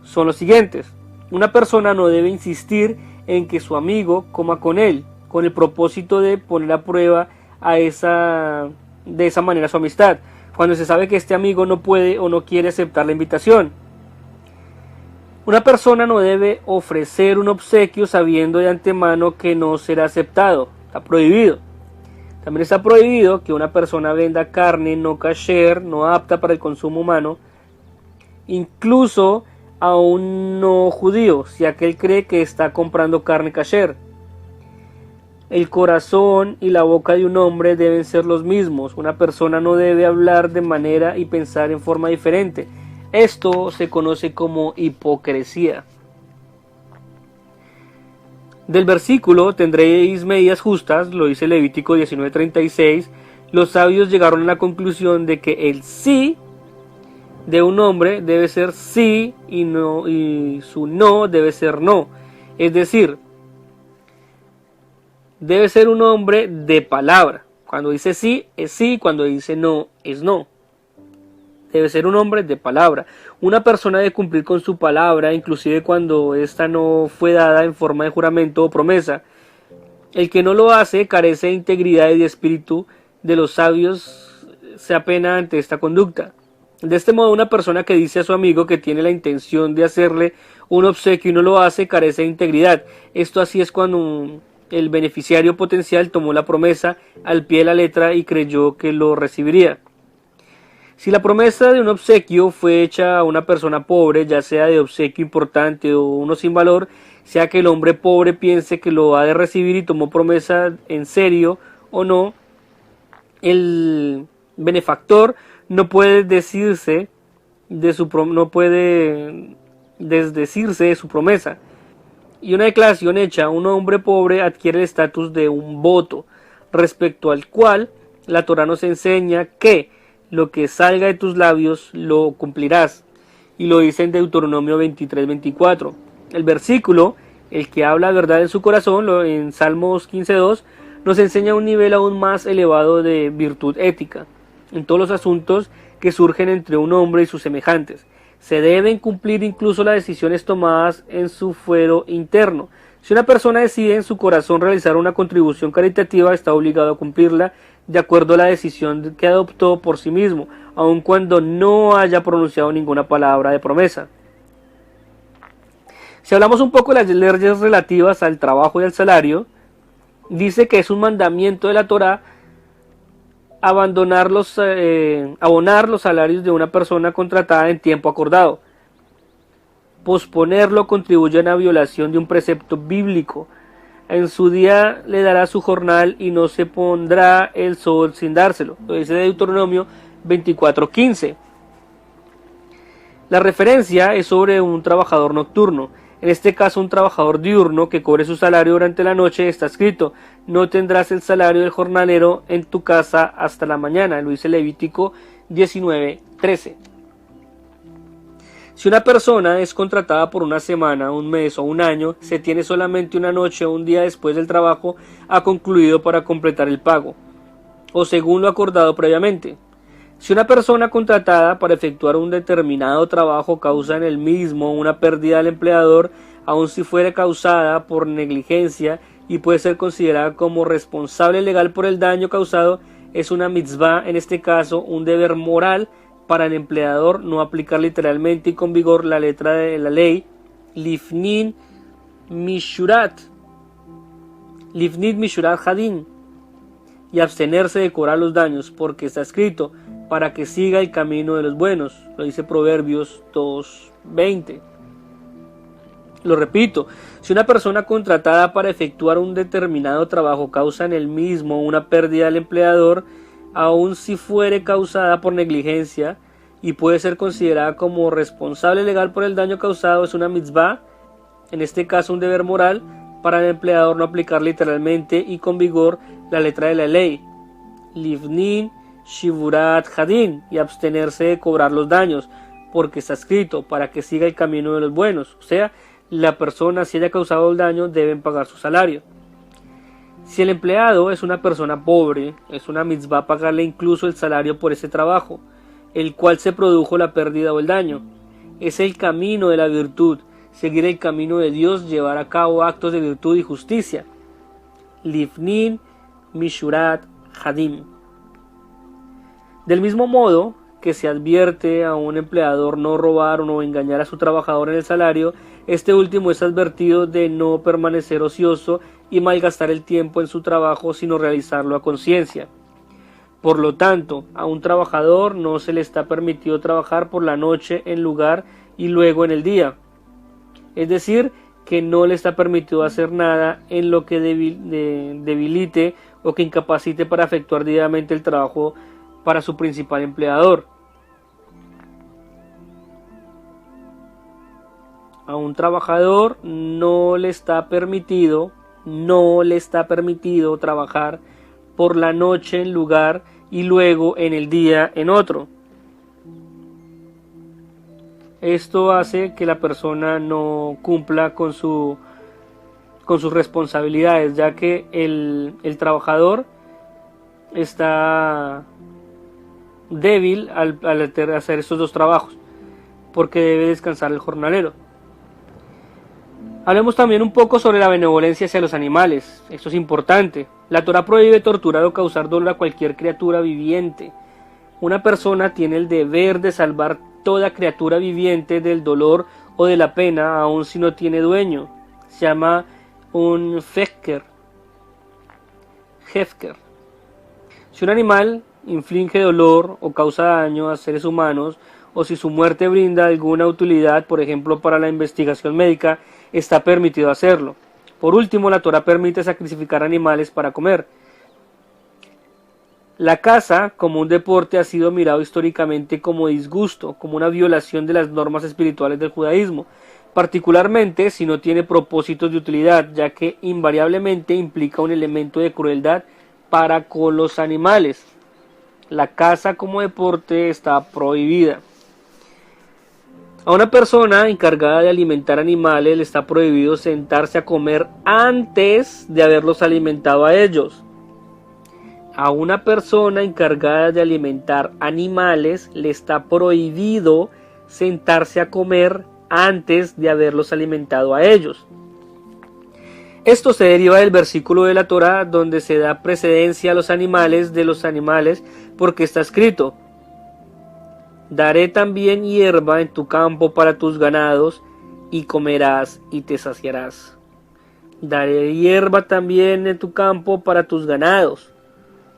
son los siguientes. Una persona no debe insistir en que su amigo coma con él, con el propósito de poner a prueba de esa manera su amistad, cuando se sabe que este amigo no puede o no quiere aceptar la invitación. Una persona no debe ofrecer un obsequio sabiendo de antemano que no será aceptado. Está prohibido. También está prohibido que una persona venda carne no kasher, no apta para el consumo humano, incluso a un no judío, si aquel cree que está comprando carne kasher. El corazón y la boca de un hombre deben ser los mismos. Una persona no debe hablar de manera y pensar en forma diferente. Esto se conoce como hipocresía. Del versículo tendréis medidas justas, lo dice Levítico 19:36, los sabios llegaron a la conclusión de que el sí de un hombre debe ser sí y su no debe ser no. Es decir, debe ser un hombre de palabra. Cuando dice sí, es sí, cuando dice no, es no. Debe ser un hombre de palabra. Una persona debe cumplir con su palabra, inclusive cuando ésta no fue dada en forma de juramento o promesa. El que no lo hace carece de integridad y de espíritu. De los sabios se apena ante esta conducta. De este modo, una persona que dice a su amigo que tiene la intención de hacerle un obsequio y no lo hace, carece de integridad. Esto así es cuando el beneficiario potencial tomó la promesa al pie de la letra y creyó que lo recibiría. Si la promesa de un obsequio fue hecha a una persona pobre, ya sea de obsequio importante o uno sin valor, sea que el hombre pobre piense que lo ha de recibir y tomó promesa en serio o no, el benefactor no puede desdecirse de su promesa. Y una declaración hecha a un hombre pobre adquiere el estatus de un voto, respecto al cual la Torá nos enseña que lo que salga de tus labios lo cumplirás. Y lo dice en Deuteronomio 23:24. El versículo, el que habla verdad en su corazón, en Salmos 15:2, nos enseña un nivel aún más elevado de virtud ética en todos los asuntos que surgen entre un hombre y sus semejantes. Se deben cumplir incluso las decisiones tomadas en su fuero interno. Si una persona decide en su corazón realizar una contribución caritativa, está obligado a cumplirla de acuerdo a la decisión que adoptó por sí mismo, aun cuando no haya pronunciado ninguna palabra de promesa. Si hablamos un poco de las leyes relativas al trabajo y al salario, dice que es un mandamiento de la Torá abonar los salarios de una persona contratada en tiempo acordado. Posponerlo contribuye a una violación de un precepto bíblico. En su día le dará su jornal y no se pondrá el sol sin dárselo. Lo dice Deuteronomio 24:15. La referencia es sobre un trabajador nocturno. En este caso, un trabajador diurno que cobre su salario durante la noche. Está escrito: no tendrás el salario del jornalero en tu casa hasta la mañana. Lo dice Levítico 19:13. Si una persona es contratada por una semana, un mes o un año, se tiene solamente una noche o un día después del trabajo ha concluido para completar el pago, o según lo acordado previamente. Si una persona contratada para efectuar un determinado trabajo causa en el mismo una pérdida al empleador, aun si fuera causada por negligencia y puede ser considerada como responsable legal por el daño causado, es una mitzvah, en este caso un deber moral para el empleador, no aplicar literalmente y con vigor la letra de la ley Lifnin Mishurat Hadin, y abstenerse de cobrar los daños, porque está escrito: para que siga el camino de los buenos. Lo dice Proverbios 2:20. Lo repito, si una persona contratada para efectuar un determinado trabajo causa en el mismo una pérdida al empleador, aun si fuere causada por negligencia y puede ser considerada como responsable legal por el daño causado, es una mitzvah, en este caso un deber moral, para el empleador no aplicar literalmente y con vigor la letra de la ley, livnin shivurat hadin, y abstenerse de cobrar los daños, porque está escrito para que siga el camino de los buenos. O sea, la persona, si haya causado el daño, deben pagar su salario. Si el empleado es una persona pobre, es una mitzvah pagarle incluso el salario por ese trabajo, el cual se produjo la pérdida o el daño. Es el camino de la virtud, seguir el camino de Dios, llevar a cabo actos de virtud y justicia. Livnin mishurat hadim. Del mismo modo que se advierte a un empleador no robar o no engañar a su trabajador en el salario, este último es advertido de no permanecer ocioso y malgastar el tiempo en su trabajo, sino realizarlo a conciencia. Por lo tanto, a un trabajador no se le está permitido trabajar por la noche en lugar y luego en el día. Es decir, que no le está permitido hacer nada en lo que debilite o que incapacite para efectuar diariamente el trabajo para su principal empleador. A un trabajador no le está permitido trabajar por la noche en lugar y luego en el día en otro. Esto hace que la persona no cumpla con sus responsabilidades, ya que el trabajador está débil al hacer estos dos trabajos, porque debe descansar el jornalero. Hablemos también un poco sobre la benevolencia hacia los animales. Esto es importante. La Torá prohíbe torturar o causar dolor a cualquier criatura viviente. Una persona tiene el deber de salvar toda criatura viviente del dolor o de la pena, aun si no tiene dueño. Se llama un hefker. Si un animal inflige dolor o causa daño a seres humanos, o si su muerte brinda alguna utilidad, por ejemplo para la investigación médica, está permitido hacerlo. Por último, la Torá permite sacrificar animales para comer. La caza, como un deporte, ha sido mirado históricamente como disgusto, como una violación de las normas espirituales del judaísmo, particularmente si no tiene propósitos de utilidad, ya que invariablemente implica un elemento de crueldad para con los animales. La caza como deporte está prohibida. A una persona encargada de alimentar animales le está prohibido sentarse a comer antes de haberlos alimentado a ellos. A una persona encargada de alimentar animales le está prohibido sentarse a comer antes de haberlos alimentado a ellos. Esto se deriva del versículo de la Torá donde se da precedencia a los animales de los animales, porque está escrito: daré también hierba en tu campo para tus ganados, y comerás y te saciarás. Daré hierba también en tu campo para tus ganados,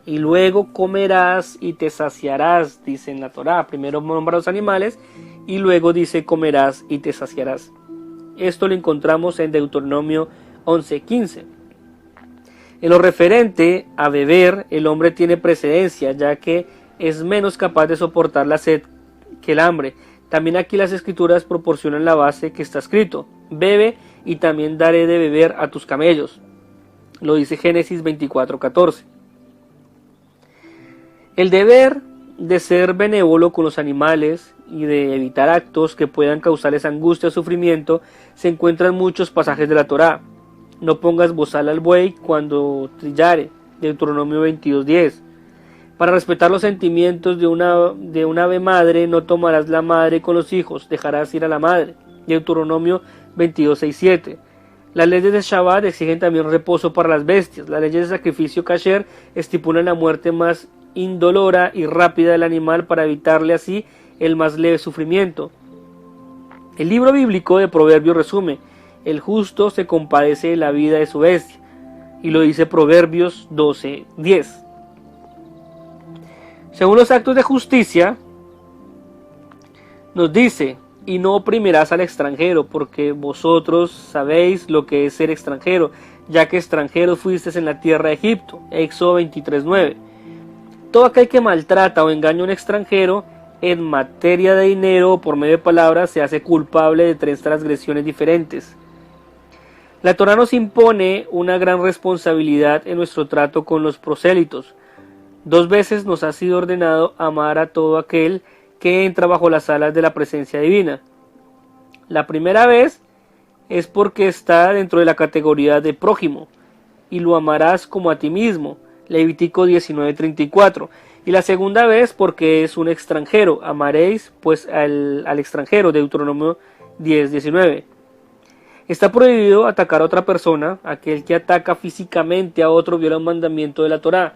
y luego comerás y te saciarás, dice en la Torá. Primero nombra los animales y luego dice comerás y te saciarás. Esto lo encontramos en Deuteronomio 11:15. En lo referente a beber, el hombre tiene precedencia, ya que es menos capaz de soportar la sed que el hambre. También aquí las escrituras proporcionan la base que está escrito: bebe y también daré de beber a tus camellos. Lo dice Génesis 24:14. El deber de ser benévolo con los animales y de evitar actos que puedan causarles angustia o sufrimiento se encuentra en muchos pasajes de la Torá. No pongas bozal al buey cuando trillare, Deuteronomio 22:10. Para respetar los sentimientos de una ave madre, no tomarás la madre con los hijos, dejarás ir a la madre, Deuteronomio 22:6-7. Las leyes de Shabbat exigen también reposo para las bestias. Las leyes de sacrificio kasher estipulan la muerte más indolora y rápida del animal para evitarle así el más leve sufrimiento. El libro bíblico de Proverbios resume: el justo se compadece de la vida de su bestia, y lo dice Proverbios 12:10. Según los actos de justicia, nos dice: y no oprimirás al extranjero, porque vosotros sabéis lo que es ser extranjero, ya que extranjeros fuisteis en la tierra de Egipto. Éxodo 23:9. Todo aquel que maltrata o engaña a un extranjero en materia de dinero o por medio de palabras se hace culpable de 3 transgresiones diferentes. La Torá nos impone una gran responsabilidad en nuestro trato con los prosélitos. 2 veces nos ha sido ordenado amar a todo aquel que entra bajo las alas de la presencia divina. La primera vez es porque está dentro de la categoría de prójimo, y lo amarás como a ti mismo, Levítico 19:34. Y la segunda vez porque es un extranjero, amaréis pues al extranjero, Deuteronomio 10:19. Está prohibido atacar a otra persona. Aquel que ataca físicamente a otro viola un mandamiento de la Torá.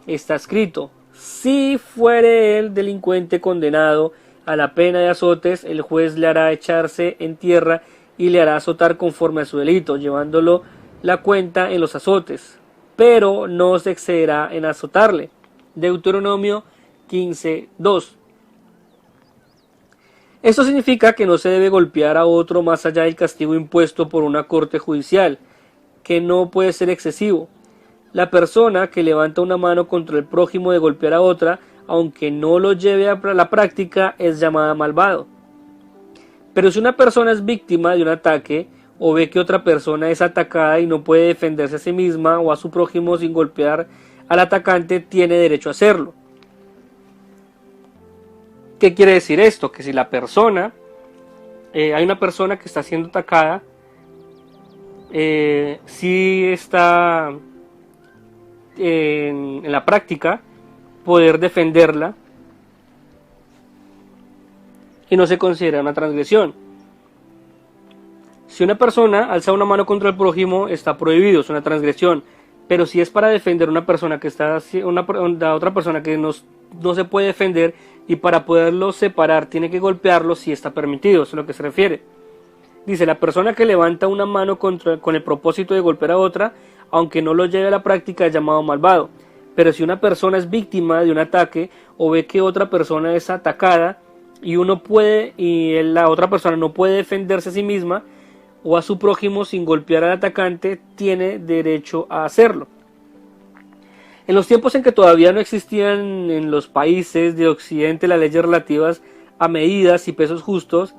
Está escrito: si fuere el delincuente condenado a la pena de azotes, el juez le hará echarse en tierra y le hará azotar conforme a su delito, llevándolo la cuenta en los azotes, pero no se excederá en azotarle. Deuteronomio 15:2. Esto significa que no se debe golpear a otro más allá del castigo impuesto por una corte judicial, que no puede ser excesivo. La persona que levanta una mano contra el prójimo de golpear a otra, aunque no lo lleve a la práctica, es llamada malvado. Pero si una persona es víctima de un ataque, o ve que otra persona es atacada y no puede defenderse a sí misma o a su prójimo sin golpear al atacante, tiene derecho a hacerlo. ¿Qué quiere decir esto? Que si la persona, hay una persona que está siendo atacada, si está en la práctica poder defenderla y no se considera una transgresión. Si una persona alza una mano contra el prójimo, está prohibido, es una transgresión. Pero si es para defender una persona que está a otra persona que no se puede defender, y para poderlo separar tiene que golpearlo, sí está permitido, eso es a lo que se refiere. Dice: la persona que levanta una mano con el propósito de golpear a otra, aunque no lo lleve a la práctica, es llamado malvado. Pero si una persona es víctima de un ataque o ve que otra persona es atacada y la otra persona no puede defenderse a sí misma o a su prójimo sin golpear al atacante, tiene derecho a hacerlo. En los tiempos en que todavía no existían en los países de Occidente las leyes relativas a medidas y pesos justos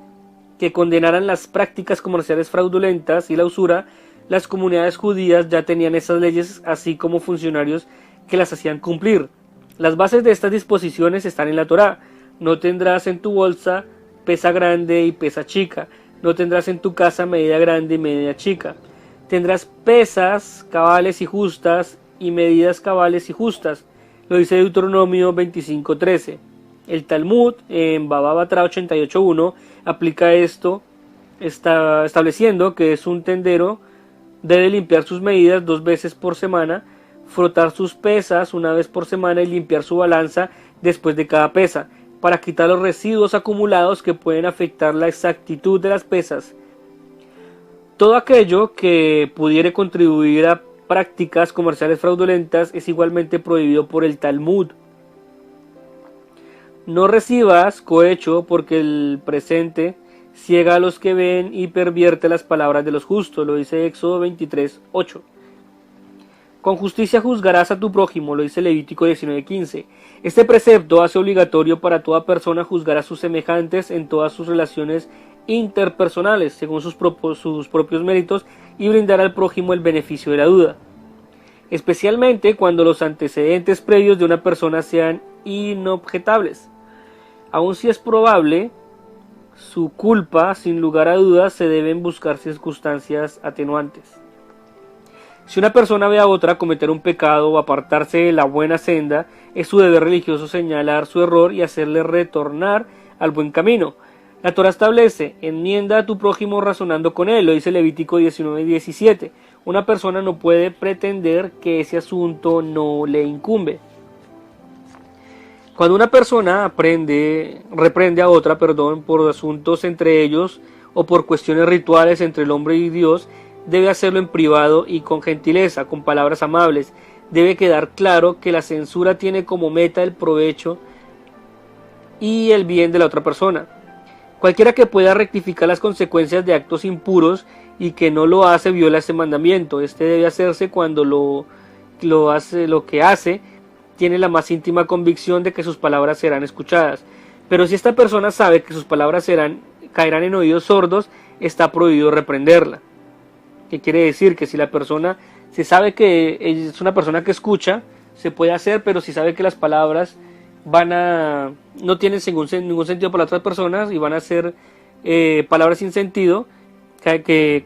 que condenaran las prácticas comerciales fraudulentas y la usura, las comunidades judías ya tenían esas leyes, así como funcionarios que las hacían cumplir. Las bases de estas disposiciones están en la Torá. No tendrás en tu bolsa pesa grande y pesa chica. No tendrás en tu casa medida grande y medida chica. Tendrás pesas cabales y justas y medidas cabales y justas. Lo dice Deuteronomio 25:13. El Talmud en Baba Batra 88:1 aplica esto, está estableciendo que es un tendero debe limpiar sus medidas 2 veces por semana, frotar sus pesas una vez por semana y limpiar su balanza después de cada pesa, para quitar los residuos acumulados que pueden afectar la exactitud de las pesas. Todo aquello que pudiere contribuir a prácticas comerciales fraudulentas es igualmente prohibido por el Talmud. No recibas cohecho, porque el presente ciega a los que ven y pervierte las palabras de los justos, lo dice Éxodo 23:8. Con justicia juzgarás a tu prójimo, lo dice Levítico 19:15. Este precepto hace obligatorio para toda persona juzgar a sus semejantes en todas sus relaciones interpersonales, según sus propios méritos, y brindar al prójimo el beneficio de la duda, especialmente cuando los antecedentes previos de una persona sean inobjetables. Aun si es probable su culpa, sin lugar a dudas se deben buscar circunstancias atenuantes. Si una persona ve a otra cometer un pecado o apartarse de la buena senda, es su deber religioso señalar su error y hacerle retornar al buen camino. La Torá establece: enmienda a tu prójimo razonando con él, lo dice Levítico 19:17. Una persona no puede pretender que ese asunto no le incumbe. Cuando una persona reprende a otra, por asuntos entre ellos o por cuestiones rituales entre el hombre y Dios, debe hacerlo en privado y con gentileza, con palabras amables. debe quedar claro que la censura tiene como meta el provecho y el bien de la otra persona. Cualquiera que pueda rectificar las consecuencias de actos impuros y que no lo hace viola este mandamiento. Este debe hacerse cuando lo que hace tiene la más íntima convicción de que sus palabras serán escuchadas. Pero si esta persona sabe que sus palabras caerán en oídos sordos, está prohibido reprenderla. ¿Qué quiere decir? Que si la persona se sabe que es una persona que escucha, se puede hacer, pero si sabe que las palabras no tienen ningún sentido para otras personas y van a ser palabras sin sentido, que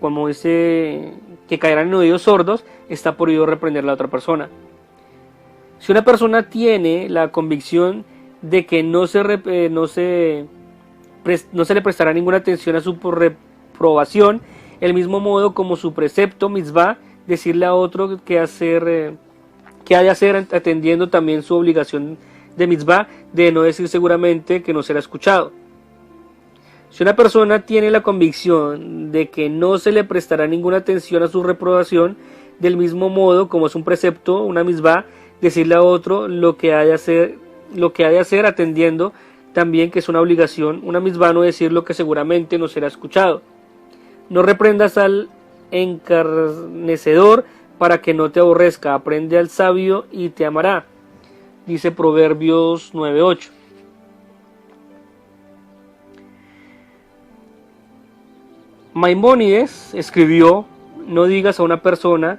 caerán en oídos sordos, está prohibido reprender a la otra persona. Si una persona tiene la convicción de que no se le prestará ninguna atención a su reprobación, el mismo modo como su precepto, mitzvah, decirle a otro qué ha de hacer, atendiendo también su obligación de mitzvah, de no decir seguramente que no será escuchado. Si una persona tiene la convicción de que no se le prestará ninguna atención a su reprobación, del mismo modo como es un precepto, una mitzvah, decirle a otro lo que ha de hacer, atendiendo también que es una obligación, una mitzvah, no decir lo que seguramente no será escuchado. No reprendas al encarnecedor para que no te aborrezca, aprende al sabio y te amará, dice Proverbios 9:8. Maimónides escribió: no digas a una persona,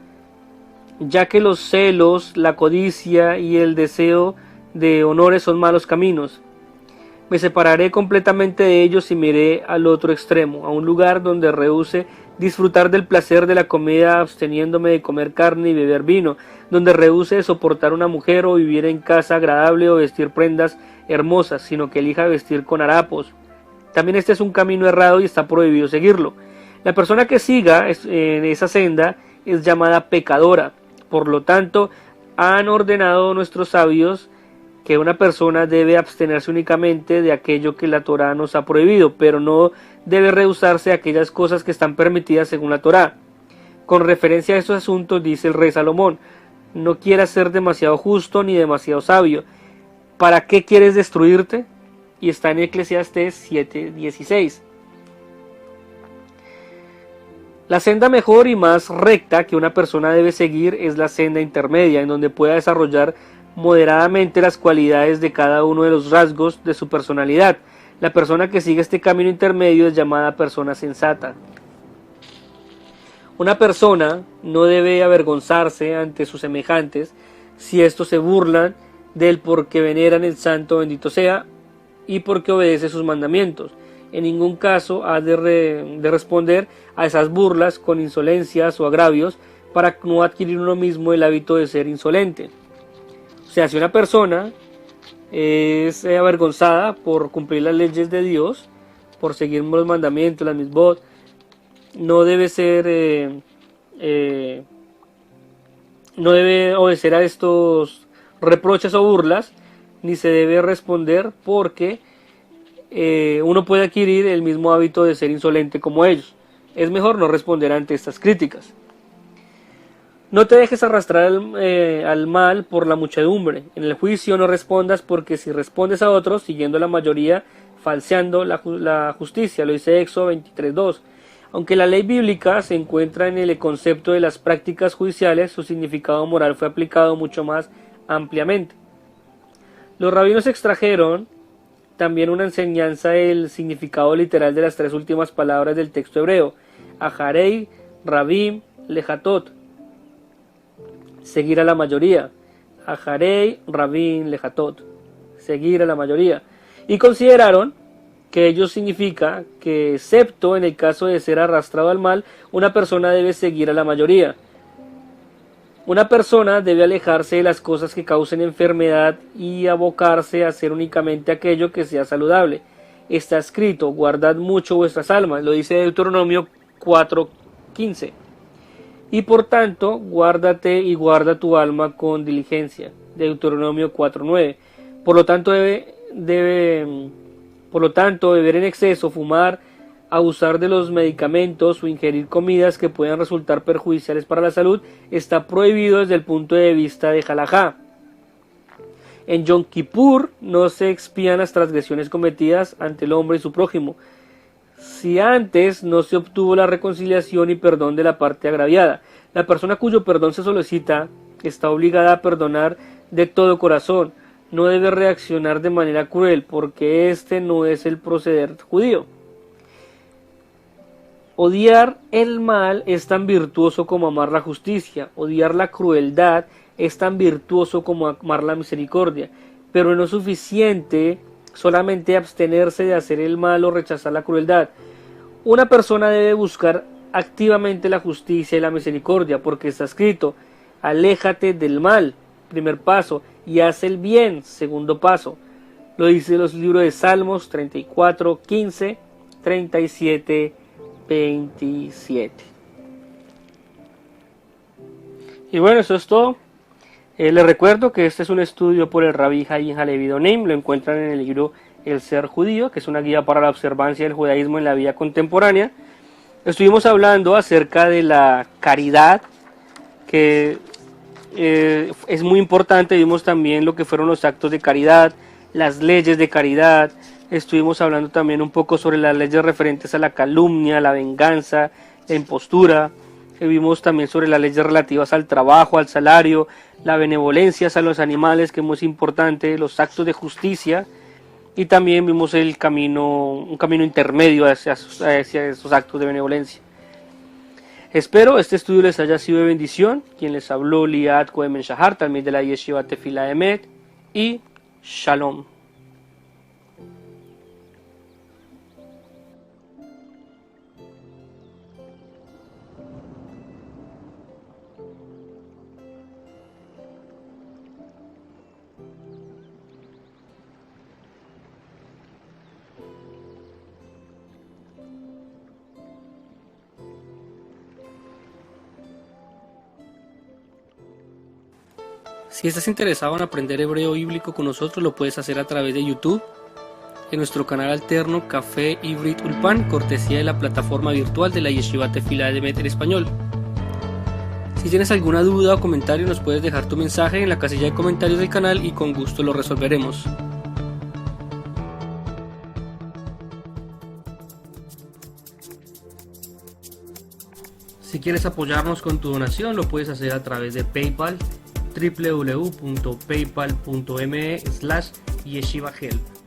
ya que los celos, la codicia y el deseo de honores son malos caminos. Me separaré completamente de ellos y me iré al otro extremo, a un lugar donde rehúse disfrutar del placer de la comida, absteniéndome de comer carne y beber vino, donde rehúse soportar una mujer o vivir en casa agradable o vestir prendas hermosas, sino que elija vestir con harapos. También este es un camino errado y está prohibido seguirlo. La persona que siga en esa senda es llamada pecadora. Por lo tanto, han ordenado nuestros sabios que una persona debe abstenerse únicamente de aquello que la Torá nos ha prohibido, pero no debe rehusarse a aquellas cosas que están permitidas según la Torá. Con referencia a estos asuntos dice el rey Salomón: no quieras ser demasiado justo ni demasiado sabio. ¿Para qué quieres destruirte? Y está en Eclesiastés 7:16. La senda mejor y más recta que una persona debe seguir es la senda intermedia, en donde pueda desarrollar moderadamente las cualidades de cada uno de los rasgos de su personalidad. La persona que sigue este camino intermedio es llamada persona sensata. Una persona no debe avergonzarse ante sus semejantes si estos se burlan de él porque veneran el santo bendito sea y porque obedece sus mandamientos. En ningún caso ha de responder a esas burlas con insolencias o agravios para no adquirir uno mismo el hábito de ser insolente. O sea, si una persona es avergonzada por cumplir las leyes de Dios, por seguir los mandamientos, las mitzvot, no debe obedecer a estos reproches o burlas, ni se debe responder porque uno puede adquirir el mismo hábito de ser insolente como ellos. Es mejor no responder ante estas críticas. No te dejes arrastrar al mal por la muchedumbre. En el juicio no respondas, porque si respondes a otros, siguiendo la mayoría, falseando la justicia. Lo dice Éxodo 23:2. Aunque la ley bíblica se encuentra en el concepto de las prácticas judiciales, su significado moral fue aplicado mucho más ampliamente. Los rabinos extrajeron también una enseñanza del significado literal de las tres últimas palabras del texto hebreo: Aharei, Rabim, Lejatot. Seguir a la mayoría. Aharei, Rabim, Lejatot. Seguir a la mayoría. Y consideraron que ello significa que, excepto en el caso de ser arrastrado al mal, una persona debe seguir a la mayoría. Una persona debe alejarse de las cosas que causen enfermedad y abocarse a hacer únicamente aquello que sea saludable. Está escrito: guardad mucho vuestras almas, lo dice Deuteronomio 4:15. Y por tanto, guárdate y guarda tu alma con diligencia. Deuteronomio 4:9. Por lo tanto, beber en exceso, fumar, abusar de los medicamentos o ingerir comidas que puedan resultar perjudiciales para la salud está prohibido desde el punto de vista de halajá. En Yom Kippur no se expían las transgresiones cometidas ante el hombre y su prójimo, si antes no se obtuvo la reconciliación y perdón de la parte agraviada. La persona cuyo perdón se solicita está obligada a perdonar de todo corazón. No debe reaccionar de manera cruel, porque este no es el proceder judío. Odiar el mal es tan virtuoso como amar la justicia. Odiar la crueldad es tan virtuoso como amar la misericordia. Pero no es suficiente solamente abstenerse de hacer el mal o rechazar la crueldad. Una persona debe buscar activamente la justicia y la misericordia, porque está escrito: aléjate del mal, primer paso, y haz el bien, segundo paso. Lo dice los libros de Salmos 34, 15, 37, 27. Y bueno, eso es todo. Les recuerdo que este es un estudio por el Rabbi Haim Halevi Donim. Lo encuentran en el libro El Ser Judío, que es una guía para la observancia del judaísmo en la vida contemporánea. Estuvimos hablando acerca de la caridad, que es muy importante. Vimos también lo que fueron los actos de caridad, las leyes de caridad. Estuvimos hablando también un poco sobre las leyes referentes a la calumnia, la venganza, la impostura. Vimos también sobre las leyes relativas al trabajo, al salario, la benevolencia hacia los animales, que es muy importante, los actos de justicia, y también vimos un camino intermedio hacia esos actos de benevolencia. Espero este estudio les haya sido de bendición. Quien les habló, Liat Cohen Ben Shahar, también de la Yeshiva Tefila Emet, y Shalom. Si estás interesado en aprender hebreo bíblico con nosotros, lo puedes hacer a través de YouTube, en nuestro canal alterno Café Ivrit Ulpan, cortesía de la plataforma virtual de la Yeshiva Tefila Emet en español. Si tienes alguna duda o comentario, nos puedes dejar tu mensaje en la casilla de comentarios del canal y con gusto lo resolveremos. Si quieres apoyarnos con tu donación, lo puedes hacer a través de PayPal, www.paypal.me/yeshivahelp.